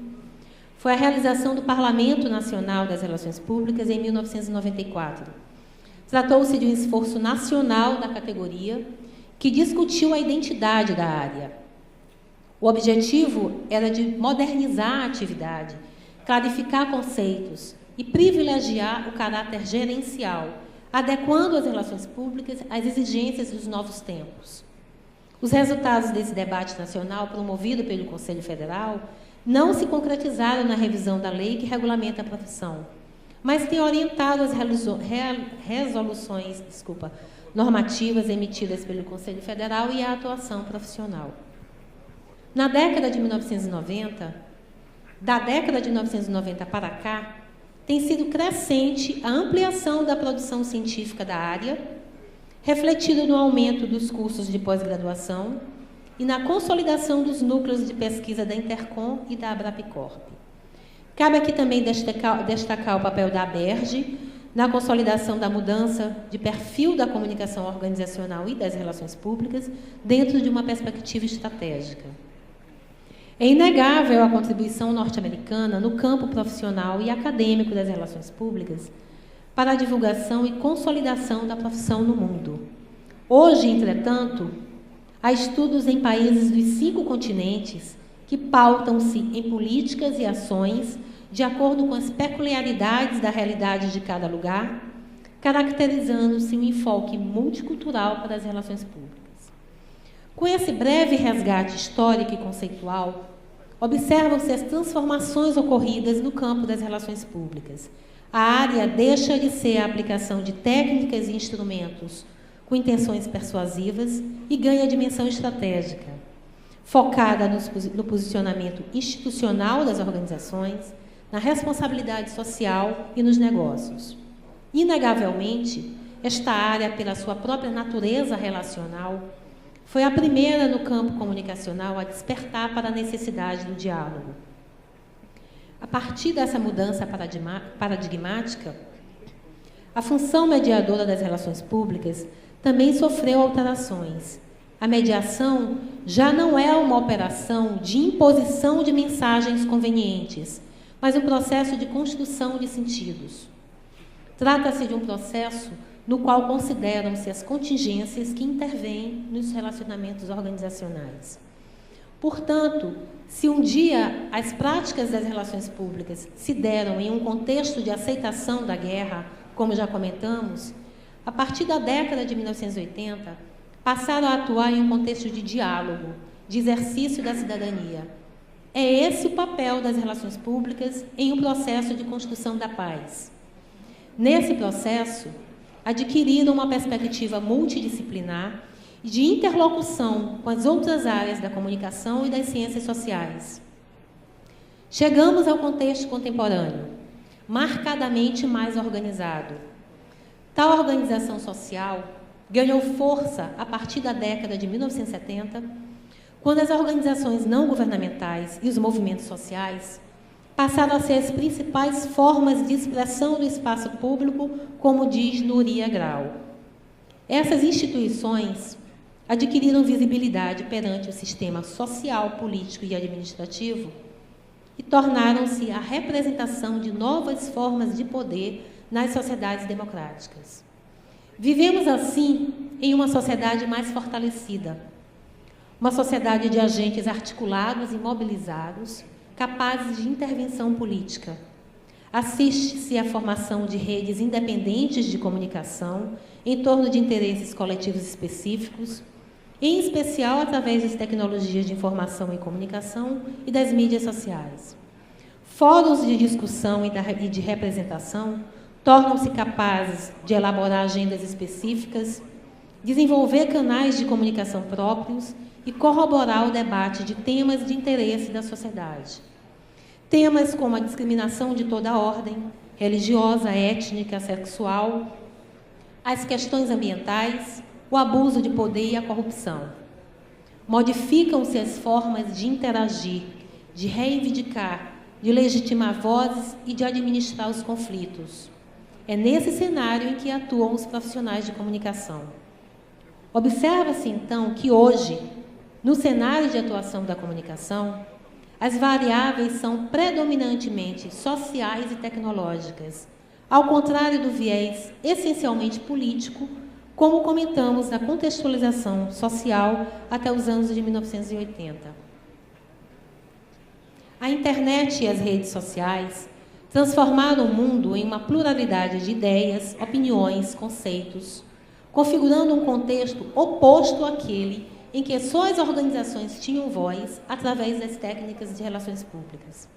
foi a realização do Parlamento Nacional das Relações Públicas em 1994. Tratou-se de um esforço nacional da categoria que discutiu a identidade da área. O objetivo era de modernizar a atividade, clarificar conceitos e privilegiar o caráter gerencial, adequando as relações públicas às exigências dos novos tempos. Os resultados desse debate nacional, promovido pelo Conselho Federal, não se concretizaram na revisão da lei que regulamenta a profissão, mas têm orientado as resoluções normativas emitidas pelo Conselho Federal e a atuação profissional. Da década de 1990 para cá, tem sido crescente a ampliação da produção científica da área, refletido no aumento dos cursos de pós-graduação e na consolidação dos núcleos de pesquisa da Intercom e da Abrapicorp. Cabe aqui também destacar o papel da ABERJ na consolidação da mudança de perfil da comunicação organizacional e das relações públicas dentro de uma perspectiva estratégica. É inegável a contribuição norte-americana no campo profissional e acadêmico das relações públicas para a divulgação e consolidação da profissão no mundo. Hoje, entretanto, há estudos em países dos 5 continentes que pautam-se em políticas e ações de acordo com as peculiaridades da realidade de cada lugar, caracterizando-se um enfoque multicultural para as relações públicas. Com esse breve resgate histórico e conceitual, observam-se as transformações ocorridas no campo das relações públicas. A área deixa de ser a aplicação de técnicas e instrumentos com intenções persuasivas e ganha dimensão estratégica, focada no posicionamento institucional das organizações, na responsabilidade social e nos negócios. Inegavelmente, esta área, pela sua própria natureza relacional, foi a primeira no campo comunicacional a despertar para a necessidade do diálogo. A partir dessa mudança paradigmática, a função mediadora das relações públicas também sofreu alterações. A mediação já não é uma operação de imposição de mensagens convenientes, mas um processo de construção de sentidos. Trata-se de um processo no qual consideram-se as contingências que intervêm nos relacionamentos organizacionais. Portanto, se um dia as práticas das relações públicas se deram em um contexto de aceitação da guerra, como já comentamos, a partir da década de 1980, passaram a atuar em um contexto de diálogo, de exercício da cidadania. É esse o papel das relações públicas em um processo de construção da paz. Nesse processo, adquiriram uma perspectiva multidisciplinar e de interlocução com as outras áreas da comunicação e das ciências sociais. Chegamos ao contexto contemporâneo, marcadamente mais organizado. Tal organização social ganhou força a partir da década de 1970, quando as organizações não governamentais e os movimentos sociais passaram a ser as principais formas de expressão do espaço público, como diz Núria Grau. Essas instituições adquiriram visibilidade perante o sistema social, político e administrativo e tornaram-se a representação de novas formas de poder nas sociedades democráticas. Vivemos, assim, em uma sociedade mais fortalecida, uma sociedade de agentes articulados e mobilizados, capazes de intervenção política. Assiste-se à formação de redes independentes de comunicação em torno de interesses coletivos específicos, em especial através das tecnologias de informação e comunicação e das mídias sociais. Fóruns de discussão e de representação tornam-se capazes de elaborar agendas específicas, desenvolver canais de comunicação próprios e corroborar o debate de temas de interesse da sociedade. Temas como a discriminação de toda a ordem, religiosa, étnica, sexual, as questões ambientais, o abuso de poder e a corrupção. Modificam-se as formas de interagir, de reivindicar, de legitimar vozes e de administrar os conflitos. É nesse cenário em que atuam os profissionais de comunicação. Observa-se, então, que hoje, no cenário de atuação da comunicação, as variáveis são predominantemente sociais e tecnológicas, ao contrário do viés essencialmente político, como comentamos na contextualização social até os anos de 1980. A internet e as redes sociais transformaram o mundo em uma pluralidade de ideias, opiniões, conceitos, configurando um contexto oposto àquele em que só as organizações tinham voz através das técnicas de relações públicas.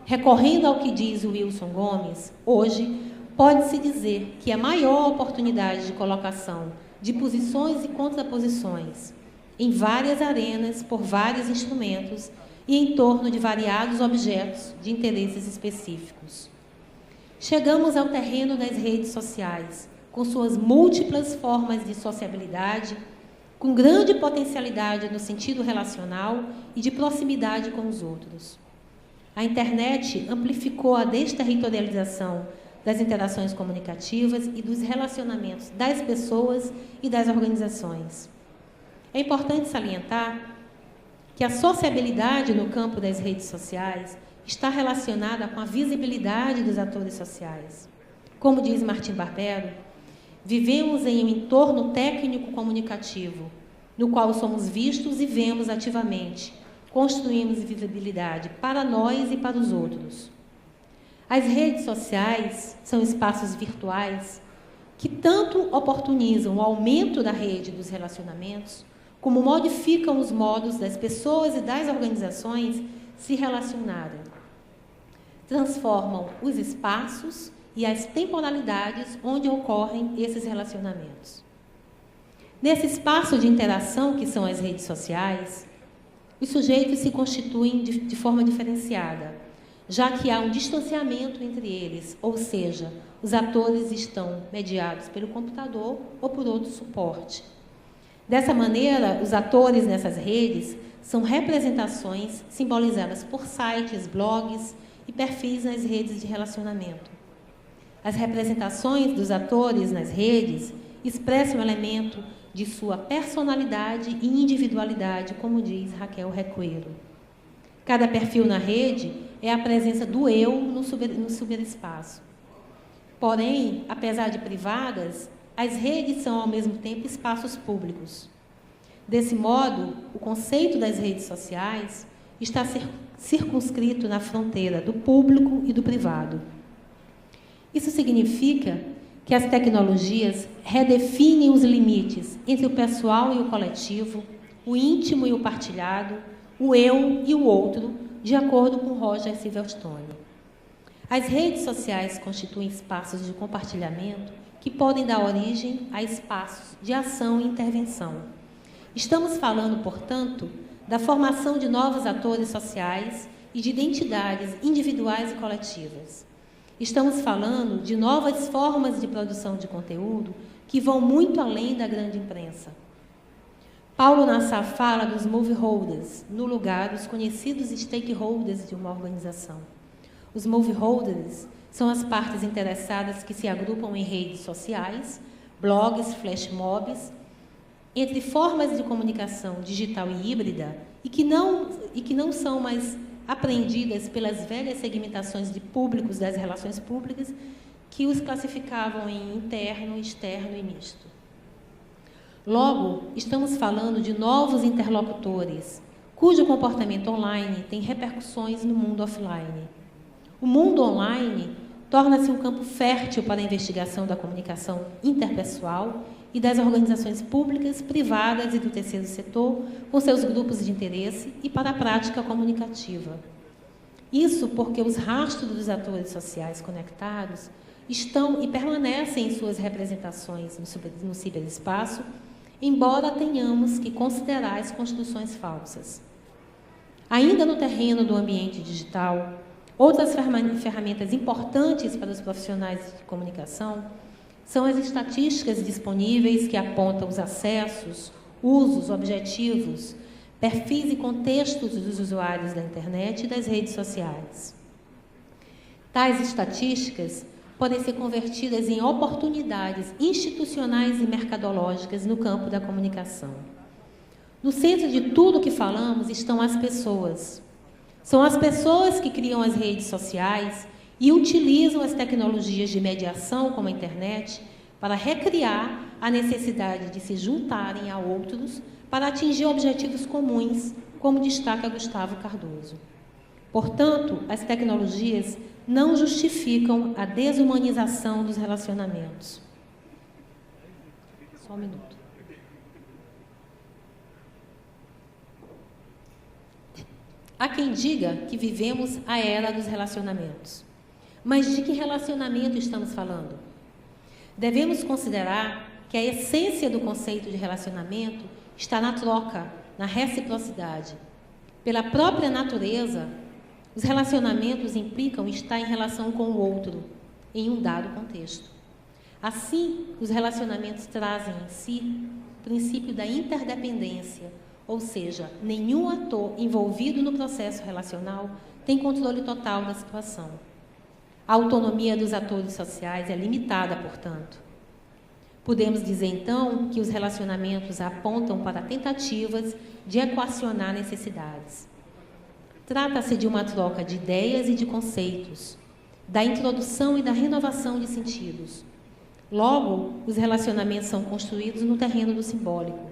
Recorrendo ao que diz Wilson Gomes, hoje pode-se dizer que a maior oportunidade de colocação de posições e contraposições em várias arenas, por vários instrumentos e em torno de variados objetos de interesses específicos. Chegamos ao terreno das redes sociais, com suas múltiplas formas de sociabilidade, com grande potencialidade no sentido relacional e de proximidade com os outros. A internet amplificou a desterritorialização das interações comunicativas e dos relacionamentos das pessoas e das organizações. É importante salientar que a sociabilidade no campo das redes sociais está relacionada com a visibilidade dos atores sociais. Como diz Martim Barbero, vivemos em um entorno técnico-comunicativo, no qual somos vistos e vemos ativamente, construímos visibilidade para nós e para os outros. As redes sociais são espaços virtuais que tanto oportunizam o aumento da rede dos relacionamentos, como modificam os modos das pessoas e das organizações se relacionarem. Transformam os espaços e as temporalidades onde ocorrem esses relacionamentos. Nesse espaço de interação que são as redes sociais, os sujeitos se constituem de forma diferenciada, já que há um distanciamento entre eles, ou seja, os atores estão mediados pelo computador ou por outro suporte. Dessa maneira, os atores nessas redes são representações simbolizadas por sites, blogs e perfis nas redes de relacionamento. As representações dos atores nas redes expressam um elemento de sua personalidade e individualidade, como diz Raquel Recuero. Cada perfil na rede é a presença do eu no ciberespaço. Porém, apesar de privadas, as redes são, ao mesmo tempo, espaços públicos. Desse modo, o conceito das redes sociais está circunscrito na fronteira do público e do privado. Isso significa que as tecnologias redefinem os limites entre o pessoal e o coletivo, o íntimo e o partilhado, o eu e o outro, de acordo com Roger Silverstone. As redes sociais constituem espaços de compartilhamento que podem dar origem a espaços de ação e intervenção. Estamos falando, portanto, da formação de novos atores sociais e de identidades individuais e coletivas. Estamos falando de novas formas de produção de conteúdo que vão muito além da grande imprensa. Paulo Nassar fala dos moveholders, no lugar dos conhecidos stakeholders de uma organização. Os moveholders são as partes interessadas que se agrupam em redes sociais, blogs, flashmobs, entre formas de comunicação digital e híbrida e que não são mais apreendidas pelas velhas segmentações de públicos das relações públicas que os classificavam em interno, externo e misto. Logo, estamos falando de novos interlocutores, cujo comportamento online tem repercussões no mundo offline. O mundo online torna-se um campo fértil para a investigação da comunicação interpessoal e das organizações públicas, privadas e do terceiro setor, com seus grupos de interesse e para a prática comunicativa. Isso porque os rastros dos atores sociais conectados estão e permanecem em suas representações no ciberespaço, embora tenhamos que considerar as construções falsas. Ainda no terreno do ambiente digital, outras ferramentas importantes para os profissionais de comunicação são as estatísticas disponíveis que apontam os acessos, usos, objetivos, perfis e contextos dos usuários da internet e das redes sociais. Tais estatísticas podem ser convertidas em oportunidades institucionais e mercadológicas no campo da comunicação. No centro de tudo que falamos estão as pessoas. São as pessoas que criam as redes sociais e utilizam as tecnologias de mediação, como a internet, para recriar a necessidade de se juntarem a outros para atingir objetivos comuns, como destaca Gustavo Cardoso. Portanto, as tecnologias não justificam a desumanização dos relacionamentos. Só um minuto. Há quem diga que vivemos a era dos relacionamentos. Mas de que relacionamento estamos falando? Devemos considerar que a essência do conceito de relacionamento está na troca, na reciprocidade. Pela própria natureza, os relacionamentos implicam estar em relação com o outro, em um dado contexto. Assim, os relacionamentos trazem em si o princípio da interdependência, ou seja, nenhum ator envolvido no processo relacional tem controle total da situação. A autonomia dos atores sociais é limitada, portanto. Podemos dizer, então, que os relacionamentos apontam para tentativas de equacionar necessidades. Trata-se de uma troca de ideias e de conceitos, da introdução e da renovação de sentidos. Logo, os relacionamentos são construídos no terreno do simbólico.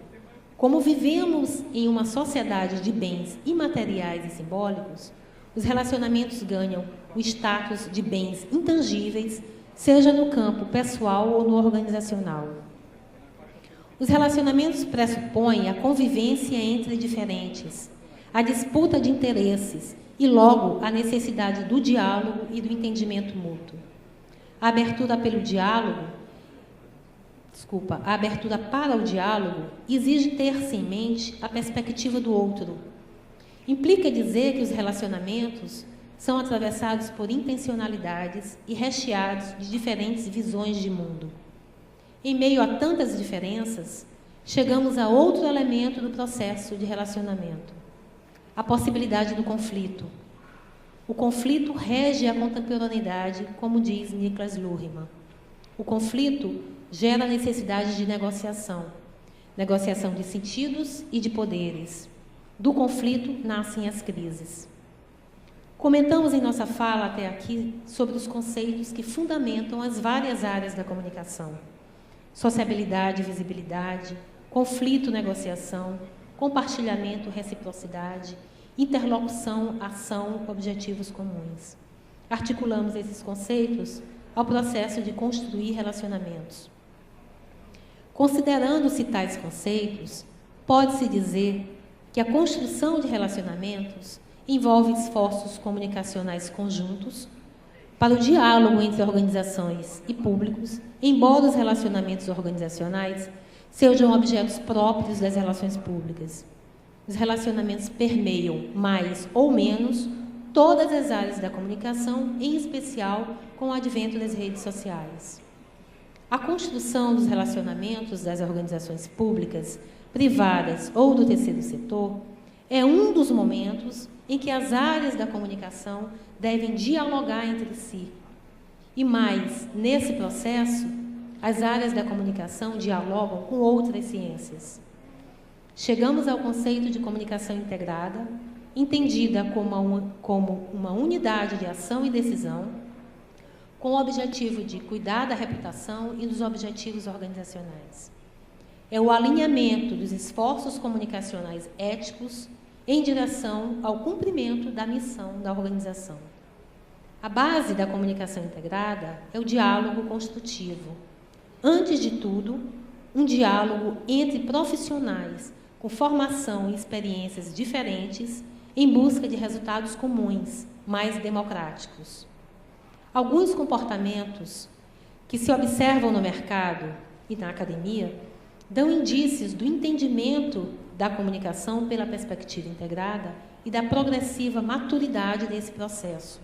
Como vivemos em uma sociedade de bens imateriais e simbólicos, os relacionamentos ganham o status de bens intangíveis, seja no campo pessoal ou no organizacional. Os relacionamentos pressupõem a convivência entre diferentes, a disputa de interesses e, logo, a necessidade do diálogo e do entendimento mútuo. A abertura para o diálogo exige ter-se em mente a perspectiva do outro. Implica dizer que os relacionamentos são atravessados por intencionalidades e recheados de diferentes visões de mundo. Em meio a tantas diferenças, chegamos a outro elemento do processo de relacionamento: a possibilidade do conflito. O conflito rege a contemporaneidade, como diz Niklas Luhmann. O conflito gera a necessidade de negociação de sentidos e de poderes. Do conflito nascem as crises. Comentamos em nossa fala até aqui sobre os conceitos que fundamentam as várias áreas da comunicação: sociabilidade, visibilidade, conflito, negociação, compartilhamento, reciprocidade, interlocução, ação, objetivos comuns. Articulamos esses conceitos ao processo de construir relacionamentos. Considerando-se tais conceitos, pode-se dizer que a construção de relacionamentos envolve esforços comunicacionais conjuntos para o diálogo entre organizações e públicos, embora os relacionamentos organizacionais sejam objetos próprios das relações públicas. Os relacionamentos permeiam, mais ou menos, todas as áreas da comunicação, em especial com o advento das redes sociais. A construção dos relacionamentos das organizações públicas, privadas ou do terceiro setor é um dos momentos em que as áreas da comunicação devem dialogar entre si. E mais, nesse processo, as áreas da comunicação dialogam com outras ciências. Chegamos ao conceito de comunicação integrada, entendida como uma unidade de ação e decisão, com o objetivo de cuidar da reputação e dos objetivos organizacionais. É o alinhamento dos esforços comunicacionais éticos em direção ao cumprimento da missão da organização. A base da comunicação integrada é o diálogo construtivo. Antes de tudo, um diálogo entre profissionais com formação e experiências diferentes em busca de resultados comuns, mais democráticos. Alguns comportamentos que se observam no mercado e na academia dão indícios do entendimento da comunicação pela perspectiva integrada e da progressiva maturidade desse processo.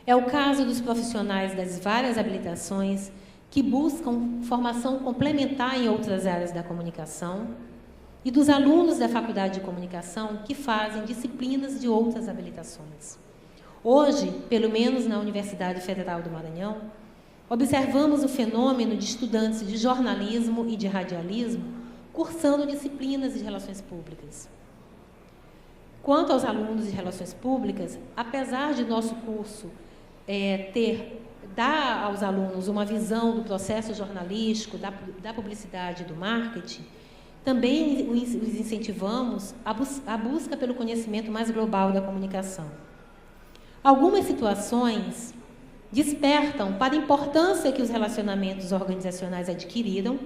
É o caso dos profissionais das várias habilitações que buscam formação complementar em outras áreas da comunicação e dos alunos da Faculdade de Comunicação que fazem disciplinas de outras habilitações. Hoje, pelo menos na Universidade Federal do Maranhão, observamos o fenômeno de estudantes de jornalismo e de radialismo cursando disciplinas de relações públicas. Quanto aos alunos de relações públicas, apesar de nosso curso dar aos alunos uma visão do processo jornalístico, da publicidade e do marketing, também os incentivamos à busca pelo conhecimento mais global da comunicação. Algumas situações despertam para a importância que os relacionamentos organizacionais adquiriram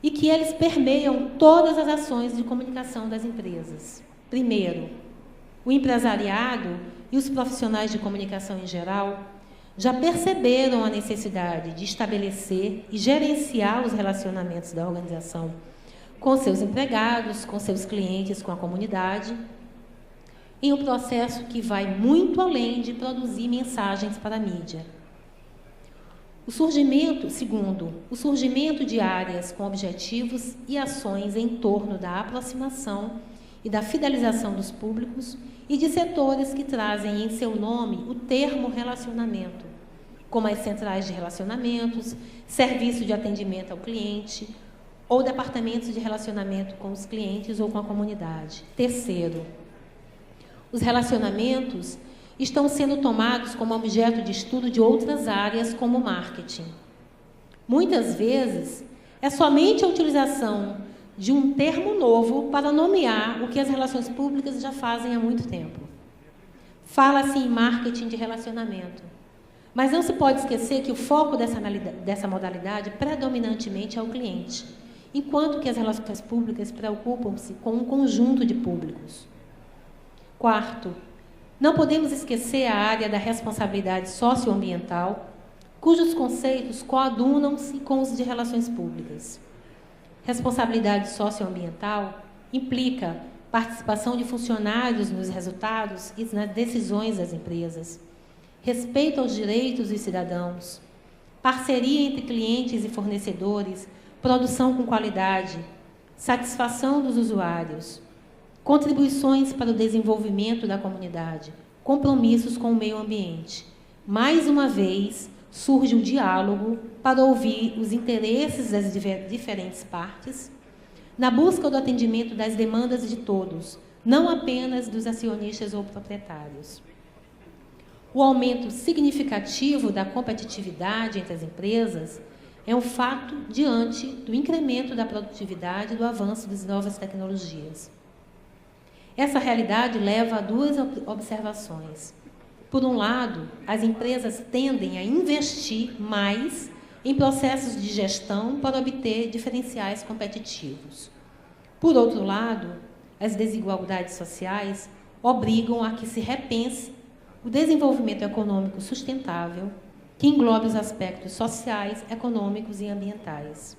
e que eles permeiam todas as ações de comunicação das empresas. Primeiro, o empresariado e os profissionais de comunicação em geral já perceberam a necessidade de estabelecer e gerenciar os relacionamentos da organização com seus empregados, com seus clientes, com a comunidade, em um processo que vai muito além de produzir mensagens para a mídia. Segundo, o surgimento de áreas com objetivos e ações em torno da aproximação e da fidelização dos públicos e de setores que trazem em seu nome o termo relacionamento, como as centrais de relacionamentos, serviço de atendimento ao cliente ou departamentos de relacionamento com os clientes ou com a comunidade. Terceiro, os relacionamentos estão sendo tomados como objeto de estudo de outras áreas, como o marketing. Muitas vezes, é somente a utilização de um termo novo para nomear o que as relações públicas já fazem há muito tempo. Fala-se em marketing de relacionamento, mas não se pode esquecer que o foco dessa modalidade predominantemente é o cliente, enquanto que as relações públicas preocupam-se com um conjunto de públicos. Quarto, não podemos esquecer a área da responsabilidade socioambiental, cujos conceitos coadunam-se com os de relações públicas. Responsabilidade socioambiental implica participação de funcionários nos resultados e nas decisões das empresas, respeito aos direitos dos cidadãos, parceria entre clientes e fornecedores, produção com qualidade, satisfação dos usuários, contribuições para o desenvolvimento da comunidade, compromissos com o meio ambiente. Mais uma vez, surge o diálogo para ouvir os interesses das diferentes partes, na busca do atendimento das demandas de todos, não apenas dos acionistas ou proprietários. O aumento significativo da competitividade entre as empresas é um fato diante do incremento da produtividade e do avanço das novas tecnologias. Essa realidade leva a duas observações. Por um lado, as empresas tendem a investir mais em processos de gestão para obter diferenciais competitivos. Por outro lado, as desigualdades sociais obrigam a que se repense o desenvolvimento econômico sustentável, que englobe os aspectos sociais, econômicos e ambientais.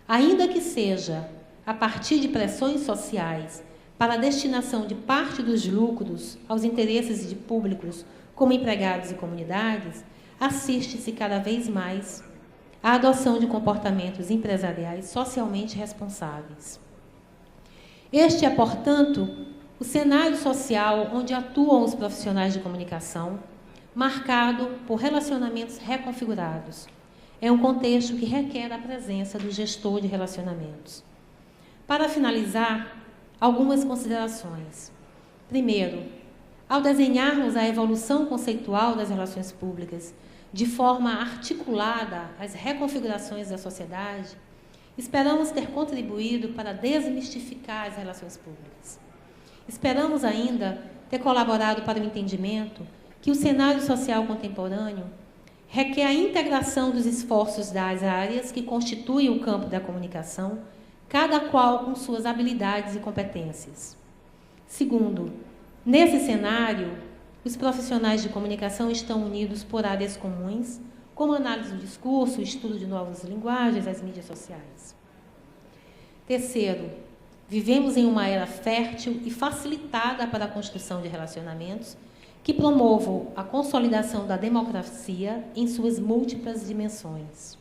Ainda que seja a partir de pressões sociais para a destinação de parte dos lucros aos interesses de públicos como empregados e comunidades, assiste-se cada vez mais à adoção de comportamentos empresariais socialmente responsáveis. Este é, portanto, o cenário social onde atuam os profissionais de comunicação, marcado por relacionamentos reconfigurados. É um contexto que requer a presença do gestor de relacionamentos. Para finalizar, algumas considerações. Primeiro, ao desenharmos a evolução conceitual das relações públicas de forma articulada às reconfigurações da sociedade, esperamos ter contribuído para desmistificar as relações públicas. Esperamos ainda ter colaborado para o entendimento que o cenário social contemporâneo requer a integração dos esforços das áreas que constituem o campo da comunicação, cada qual com suas habilidades e competências. Segundo, nesse cenário, os profissionais de comunicação estão unidos por áreas comuns, como análise do discurso, estudo de novas linguagens, as mídias sociais. Terceiro, vivemos em uma era fértil e facilitada para a construção de relacionamentos que promovam a consolidação da democracia em suas múltiplas dimensões.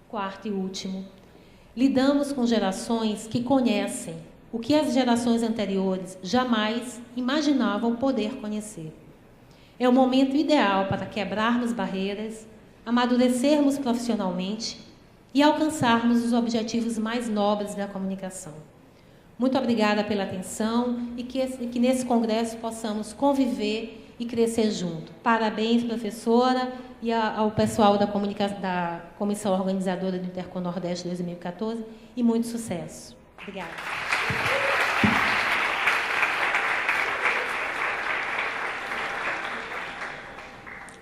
Quarto e último, lidamos com gerações que conhecem o que as gerações anteriores jamais imaginavam poder conhecer. É o momento ideal para quebrarmos barreiras, amadurecermos profissionalmente e alcançarmos os objetivos mais nobres da comunicação. Muito obrigada pela atenção e que nesse congresso possamos conviver e crescer junto. Parabéns, professora, e ao pessoal da comissão organizadora do Intercom Nordeste 2014 e muito sucesso. Obrigada.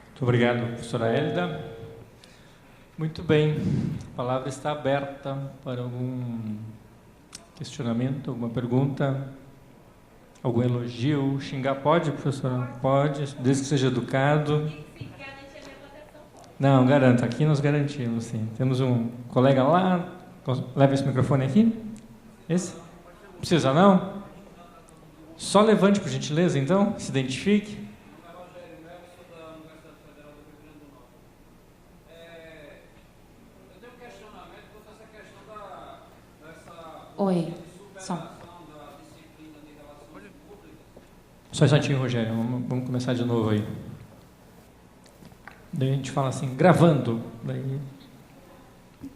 Muito obrigado, professora Hélida. Muito bem, a palavra está aberta para algum questionamento, alguma pergunta, algum elogio. Xingar pode, professora? Pode, desde que seja educado. Não, garanto, aqui nós garantimos, sim. Temos um colega lá, leva esse microfone aqui. Esse? Precisa não? Só levante, por gentileza, então, se identifique. Oi, som. Só um instantinho, Rogério. Vamos começar de novo aí. Daí a gente fala assim, gravando. Daí...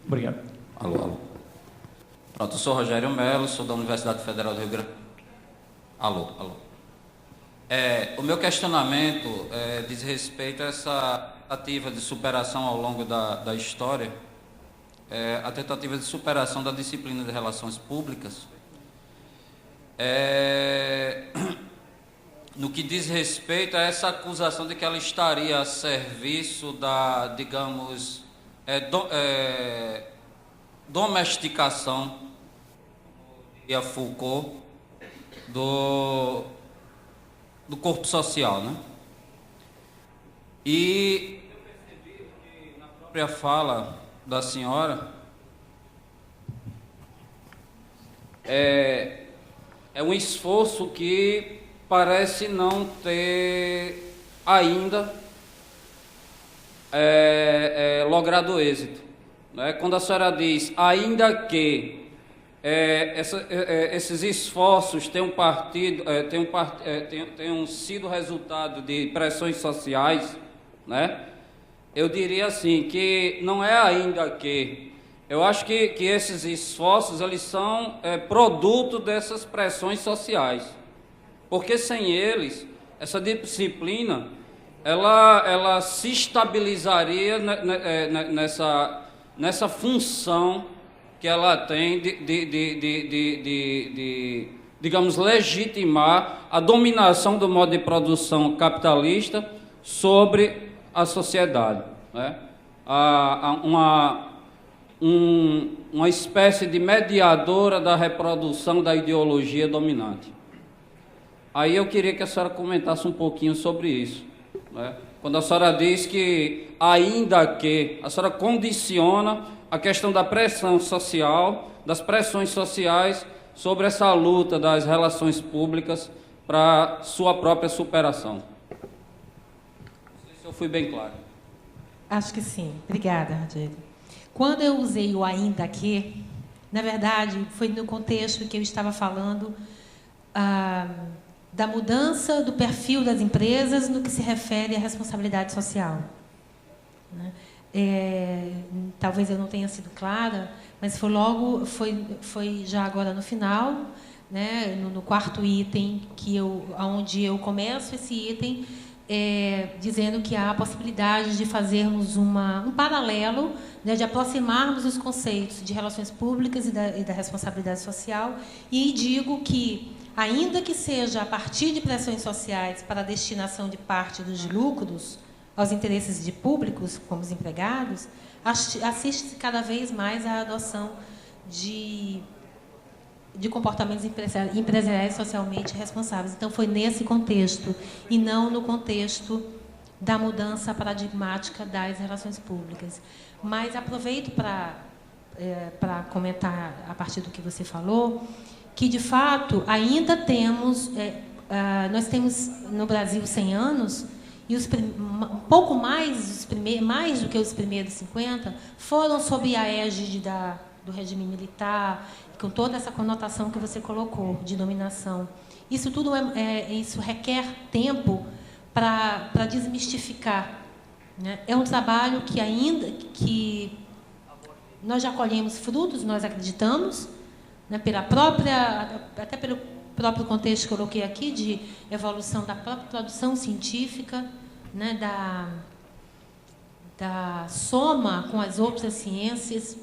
Obrigado. Alô, alô. Pronto, eu sou Rogério Melo, sou da Universidade Federal do Rio Grande. Alô, alô. O meu questionamento diz respeito a essa tentativa de superação ao longo da história, a tentativa de superação da disciplina de relações públicas, no que diz respeito a essa acusação de que ela estaria a serviço da, digamos, domesticação, e a Foucault, do corpo social, né? E eu percebi que na própria fala da senhora é um esforço que parece não ter ainda logrado êxito, né? Quando a senhora diz, ainda que esses esforços tenham sido resultado de pressões sociais, né? Eu diria assim, que não é ainda que... Eu acho que esses esforços, eles são produto dessas pressões sociais. Porque sem eles, essa disciplina, ela se estabilizaria nessa função que ela tem digamos, legitimar a dominação do modo de produção capitalista sobre a sociedade, né? Uma espécie de mediadora da reprodução da ideologia dominante. Aí eu queria que a senhora comentasse um pouquinho sobre isso, né? Quando a senhora diz que, ainda que, a senhora condiciona a questão da pressão social, das pressões sociais sobre essa luta das relações públicas para sua própria superação. Não sei se eu fui bem claro. Acho que sim. Obrigada, Rogério. Quando eu usei o ainda que, na verdade, foi no contexto que eu estava falando da mudança do perfil das empresas no que se refere à responsabilidade social, né? Talvez eu não tenha sido clara, mas foi já agora no final, né, no quarto item, onde eu começo esse item dizendo que há a possibilidade de fazermos um paralelo, né, de aproximarmos os conceitos de relações públicas e da responsabilidade social, e digo que, ainda que seja a partir de pressões sociais para a destinação de parte dos lucros aos interesses de públicos, como os empregados, assiste-se cada vez mais à adoção de comportamentos empresariais socialmente responsáveis. Então, foi nesse contexto, e não no contexto da mudança paradigmática das relações públicas. Mas aproveito para comentar, a partir do que você falou, que, de fato, ainda temos... nós temos, no Brasil, 100 anos, e um pouco mais do que os primeiros 50 foram sob a égide do regime militar, com toda essa conotação que você colocou de dominação. Isso tudo isso requer tempo para desmistificar, né? É um trabalho que nós já colhemos frutos, nós acreditamos, né, até pelo próprio contexto que eu coloquei aqui, de evolução da própria produção científica, né, da soma com as outras ciências,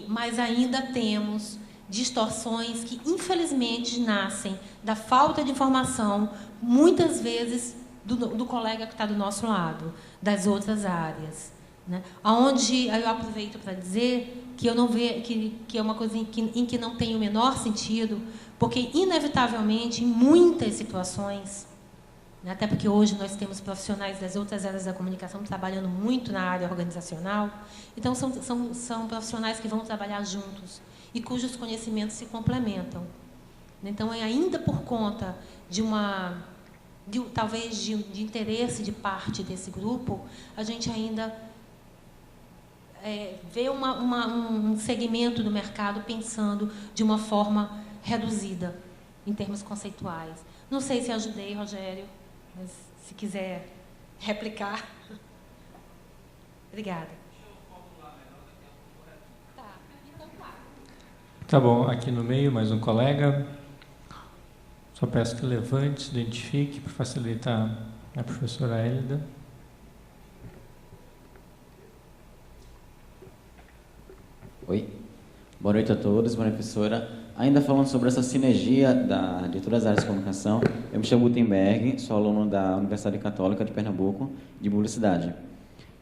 mas ainda temos distorções que, infelizmente, nascem da falta de informação, muitas vezes, do colega que está do nosso lado, das outras áreas, né? Onde eu aproveito para dizer que eu não vejo que é uma coisa em que não tem o menor sentido, porque, inevitavelmente, em muitas situações, né, até porque hoje nós temos profissionais das outras áreas da comunicação trabalhando muito na área organizacional, então são profissionais que vão trabalhar juntos e cujos conhecimentos se complementam. Então, ainda por conta talvez de interesse de parte desse grupo, a gente ainda vê um segmento do mercado pensando de uma forma reduzida, em termos conceituais. Não sei se ajudei, Rogério, mas se quiser replicar. Obrigada. Tá bom, aqui no meio, mais um colega. Só peço que levante, se identifique, para facilitar a professora Hélida. Oi, boa noite a todos, boa noite, professora. Ainda falando sobre essa sinergia de todas as áreas de comunicação, eu me chamo Gutenberg, sou aluno da Universidade Católica de Pernambuco, de publicidade.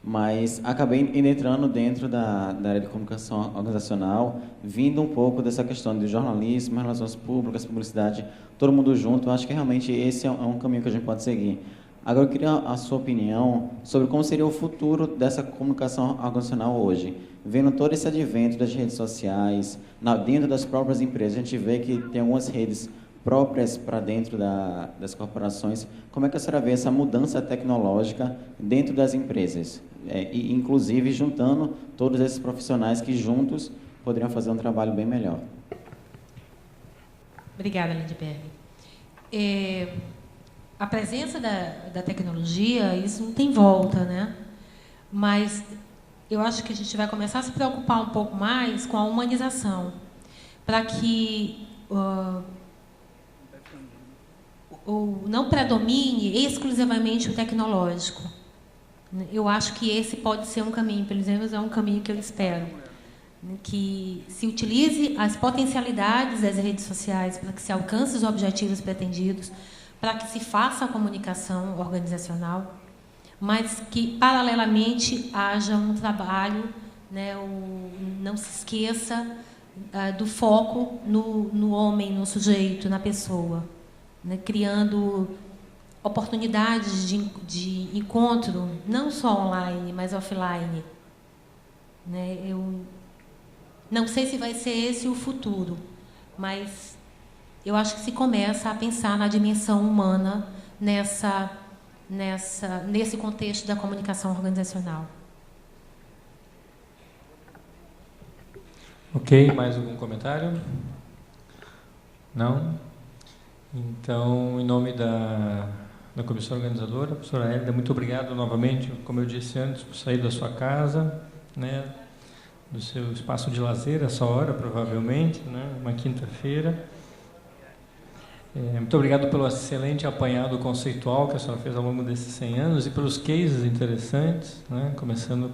Mas acabei entrando dentro da área de comunicação organizacional, vindo um pouco dessa questão de jornalismo, relações públicas, publicidade, todo mundo junto. Eu acho que realmente esse é um caminho que a gente pode seguir. Agora, eu queria a sua opinião sobre como seria o futuro dessa comunicação organizacional hoje. Vendo todo esse advento das redes sociais, dentro das próprias empresas, a gente vê que tem algumas redes próprias para dentro das corporações. Como é que a senhora vê essa mudança tecnológica dentro das empresas? E, inclusive, juntando todos esses profissionais que juntos poderiam fazer um trabalho bem melhor. Obrigada, Lindbergh. A presença da tecnologia, isso não tem volta, né? Mas eu acho que a gente vai começar a se preocupar um pouco mais com a humanização, para que não predomine exclusivamente o tecnológico, Eu acho que esse pode ser um caminho, pelo menos é um caminho que eu espero, que se utilize as potencialidades das redes sociais para que se alcance os objetivos pretendidos, para que se faça a comunicação organizacional, mas que, paralelamente, haja um trabalho, né, não se esqueça do foco no homem, no sujeito, na pessoa, né, criando oportunidades de encontro, não só online, mas offline. Né? Eu não sei se vai ser esse o futuro, mas eu acho que se começa a pensar na dimensão humana nesse contexto da comunicação organizacional. Ok, mais algum comentário? Não? Então, em nome da comissão organizadora, professora Hélida, muito obrigado novamente, como eu disse antes, por sair da sua casa, né, do seu espaço de lazer, essa hora, provavelmente, né, uma quinta-feira. Muito obrigado pelo excelente apanhado conceitual que a senhora fez ao longo desses 100 anos e pelos cases interessantes, né, começando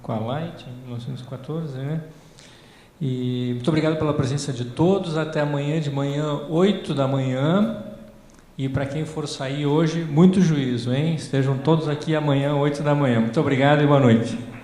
com a Light, em 1914, né. E muito obrigado pela presença de todos. Até amanhã, de manhã, 8 da manhã. E para quem for sair hoje, muito juízo, hein? Estejam todos aqui amanhã, 8 da manhã. Muito obrigado e boa noite.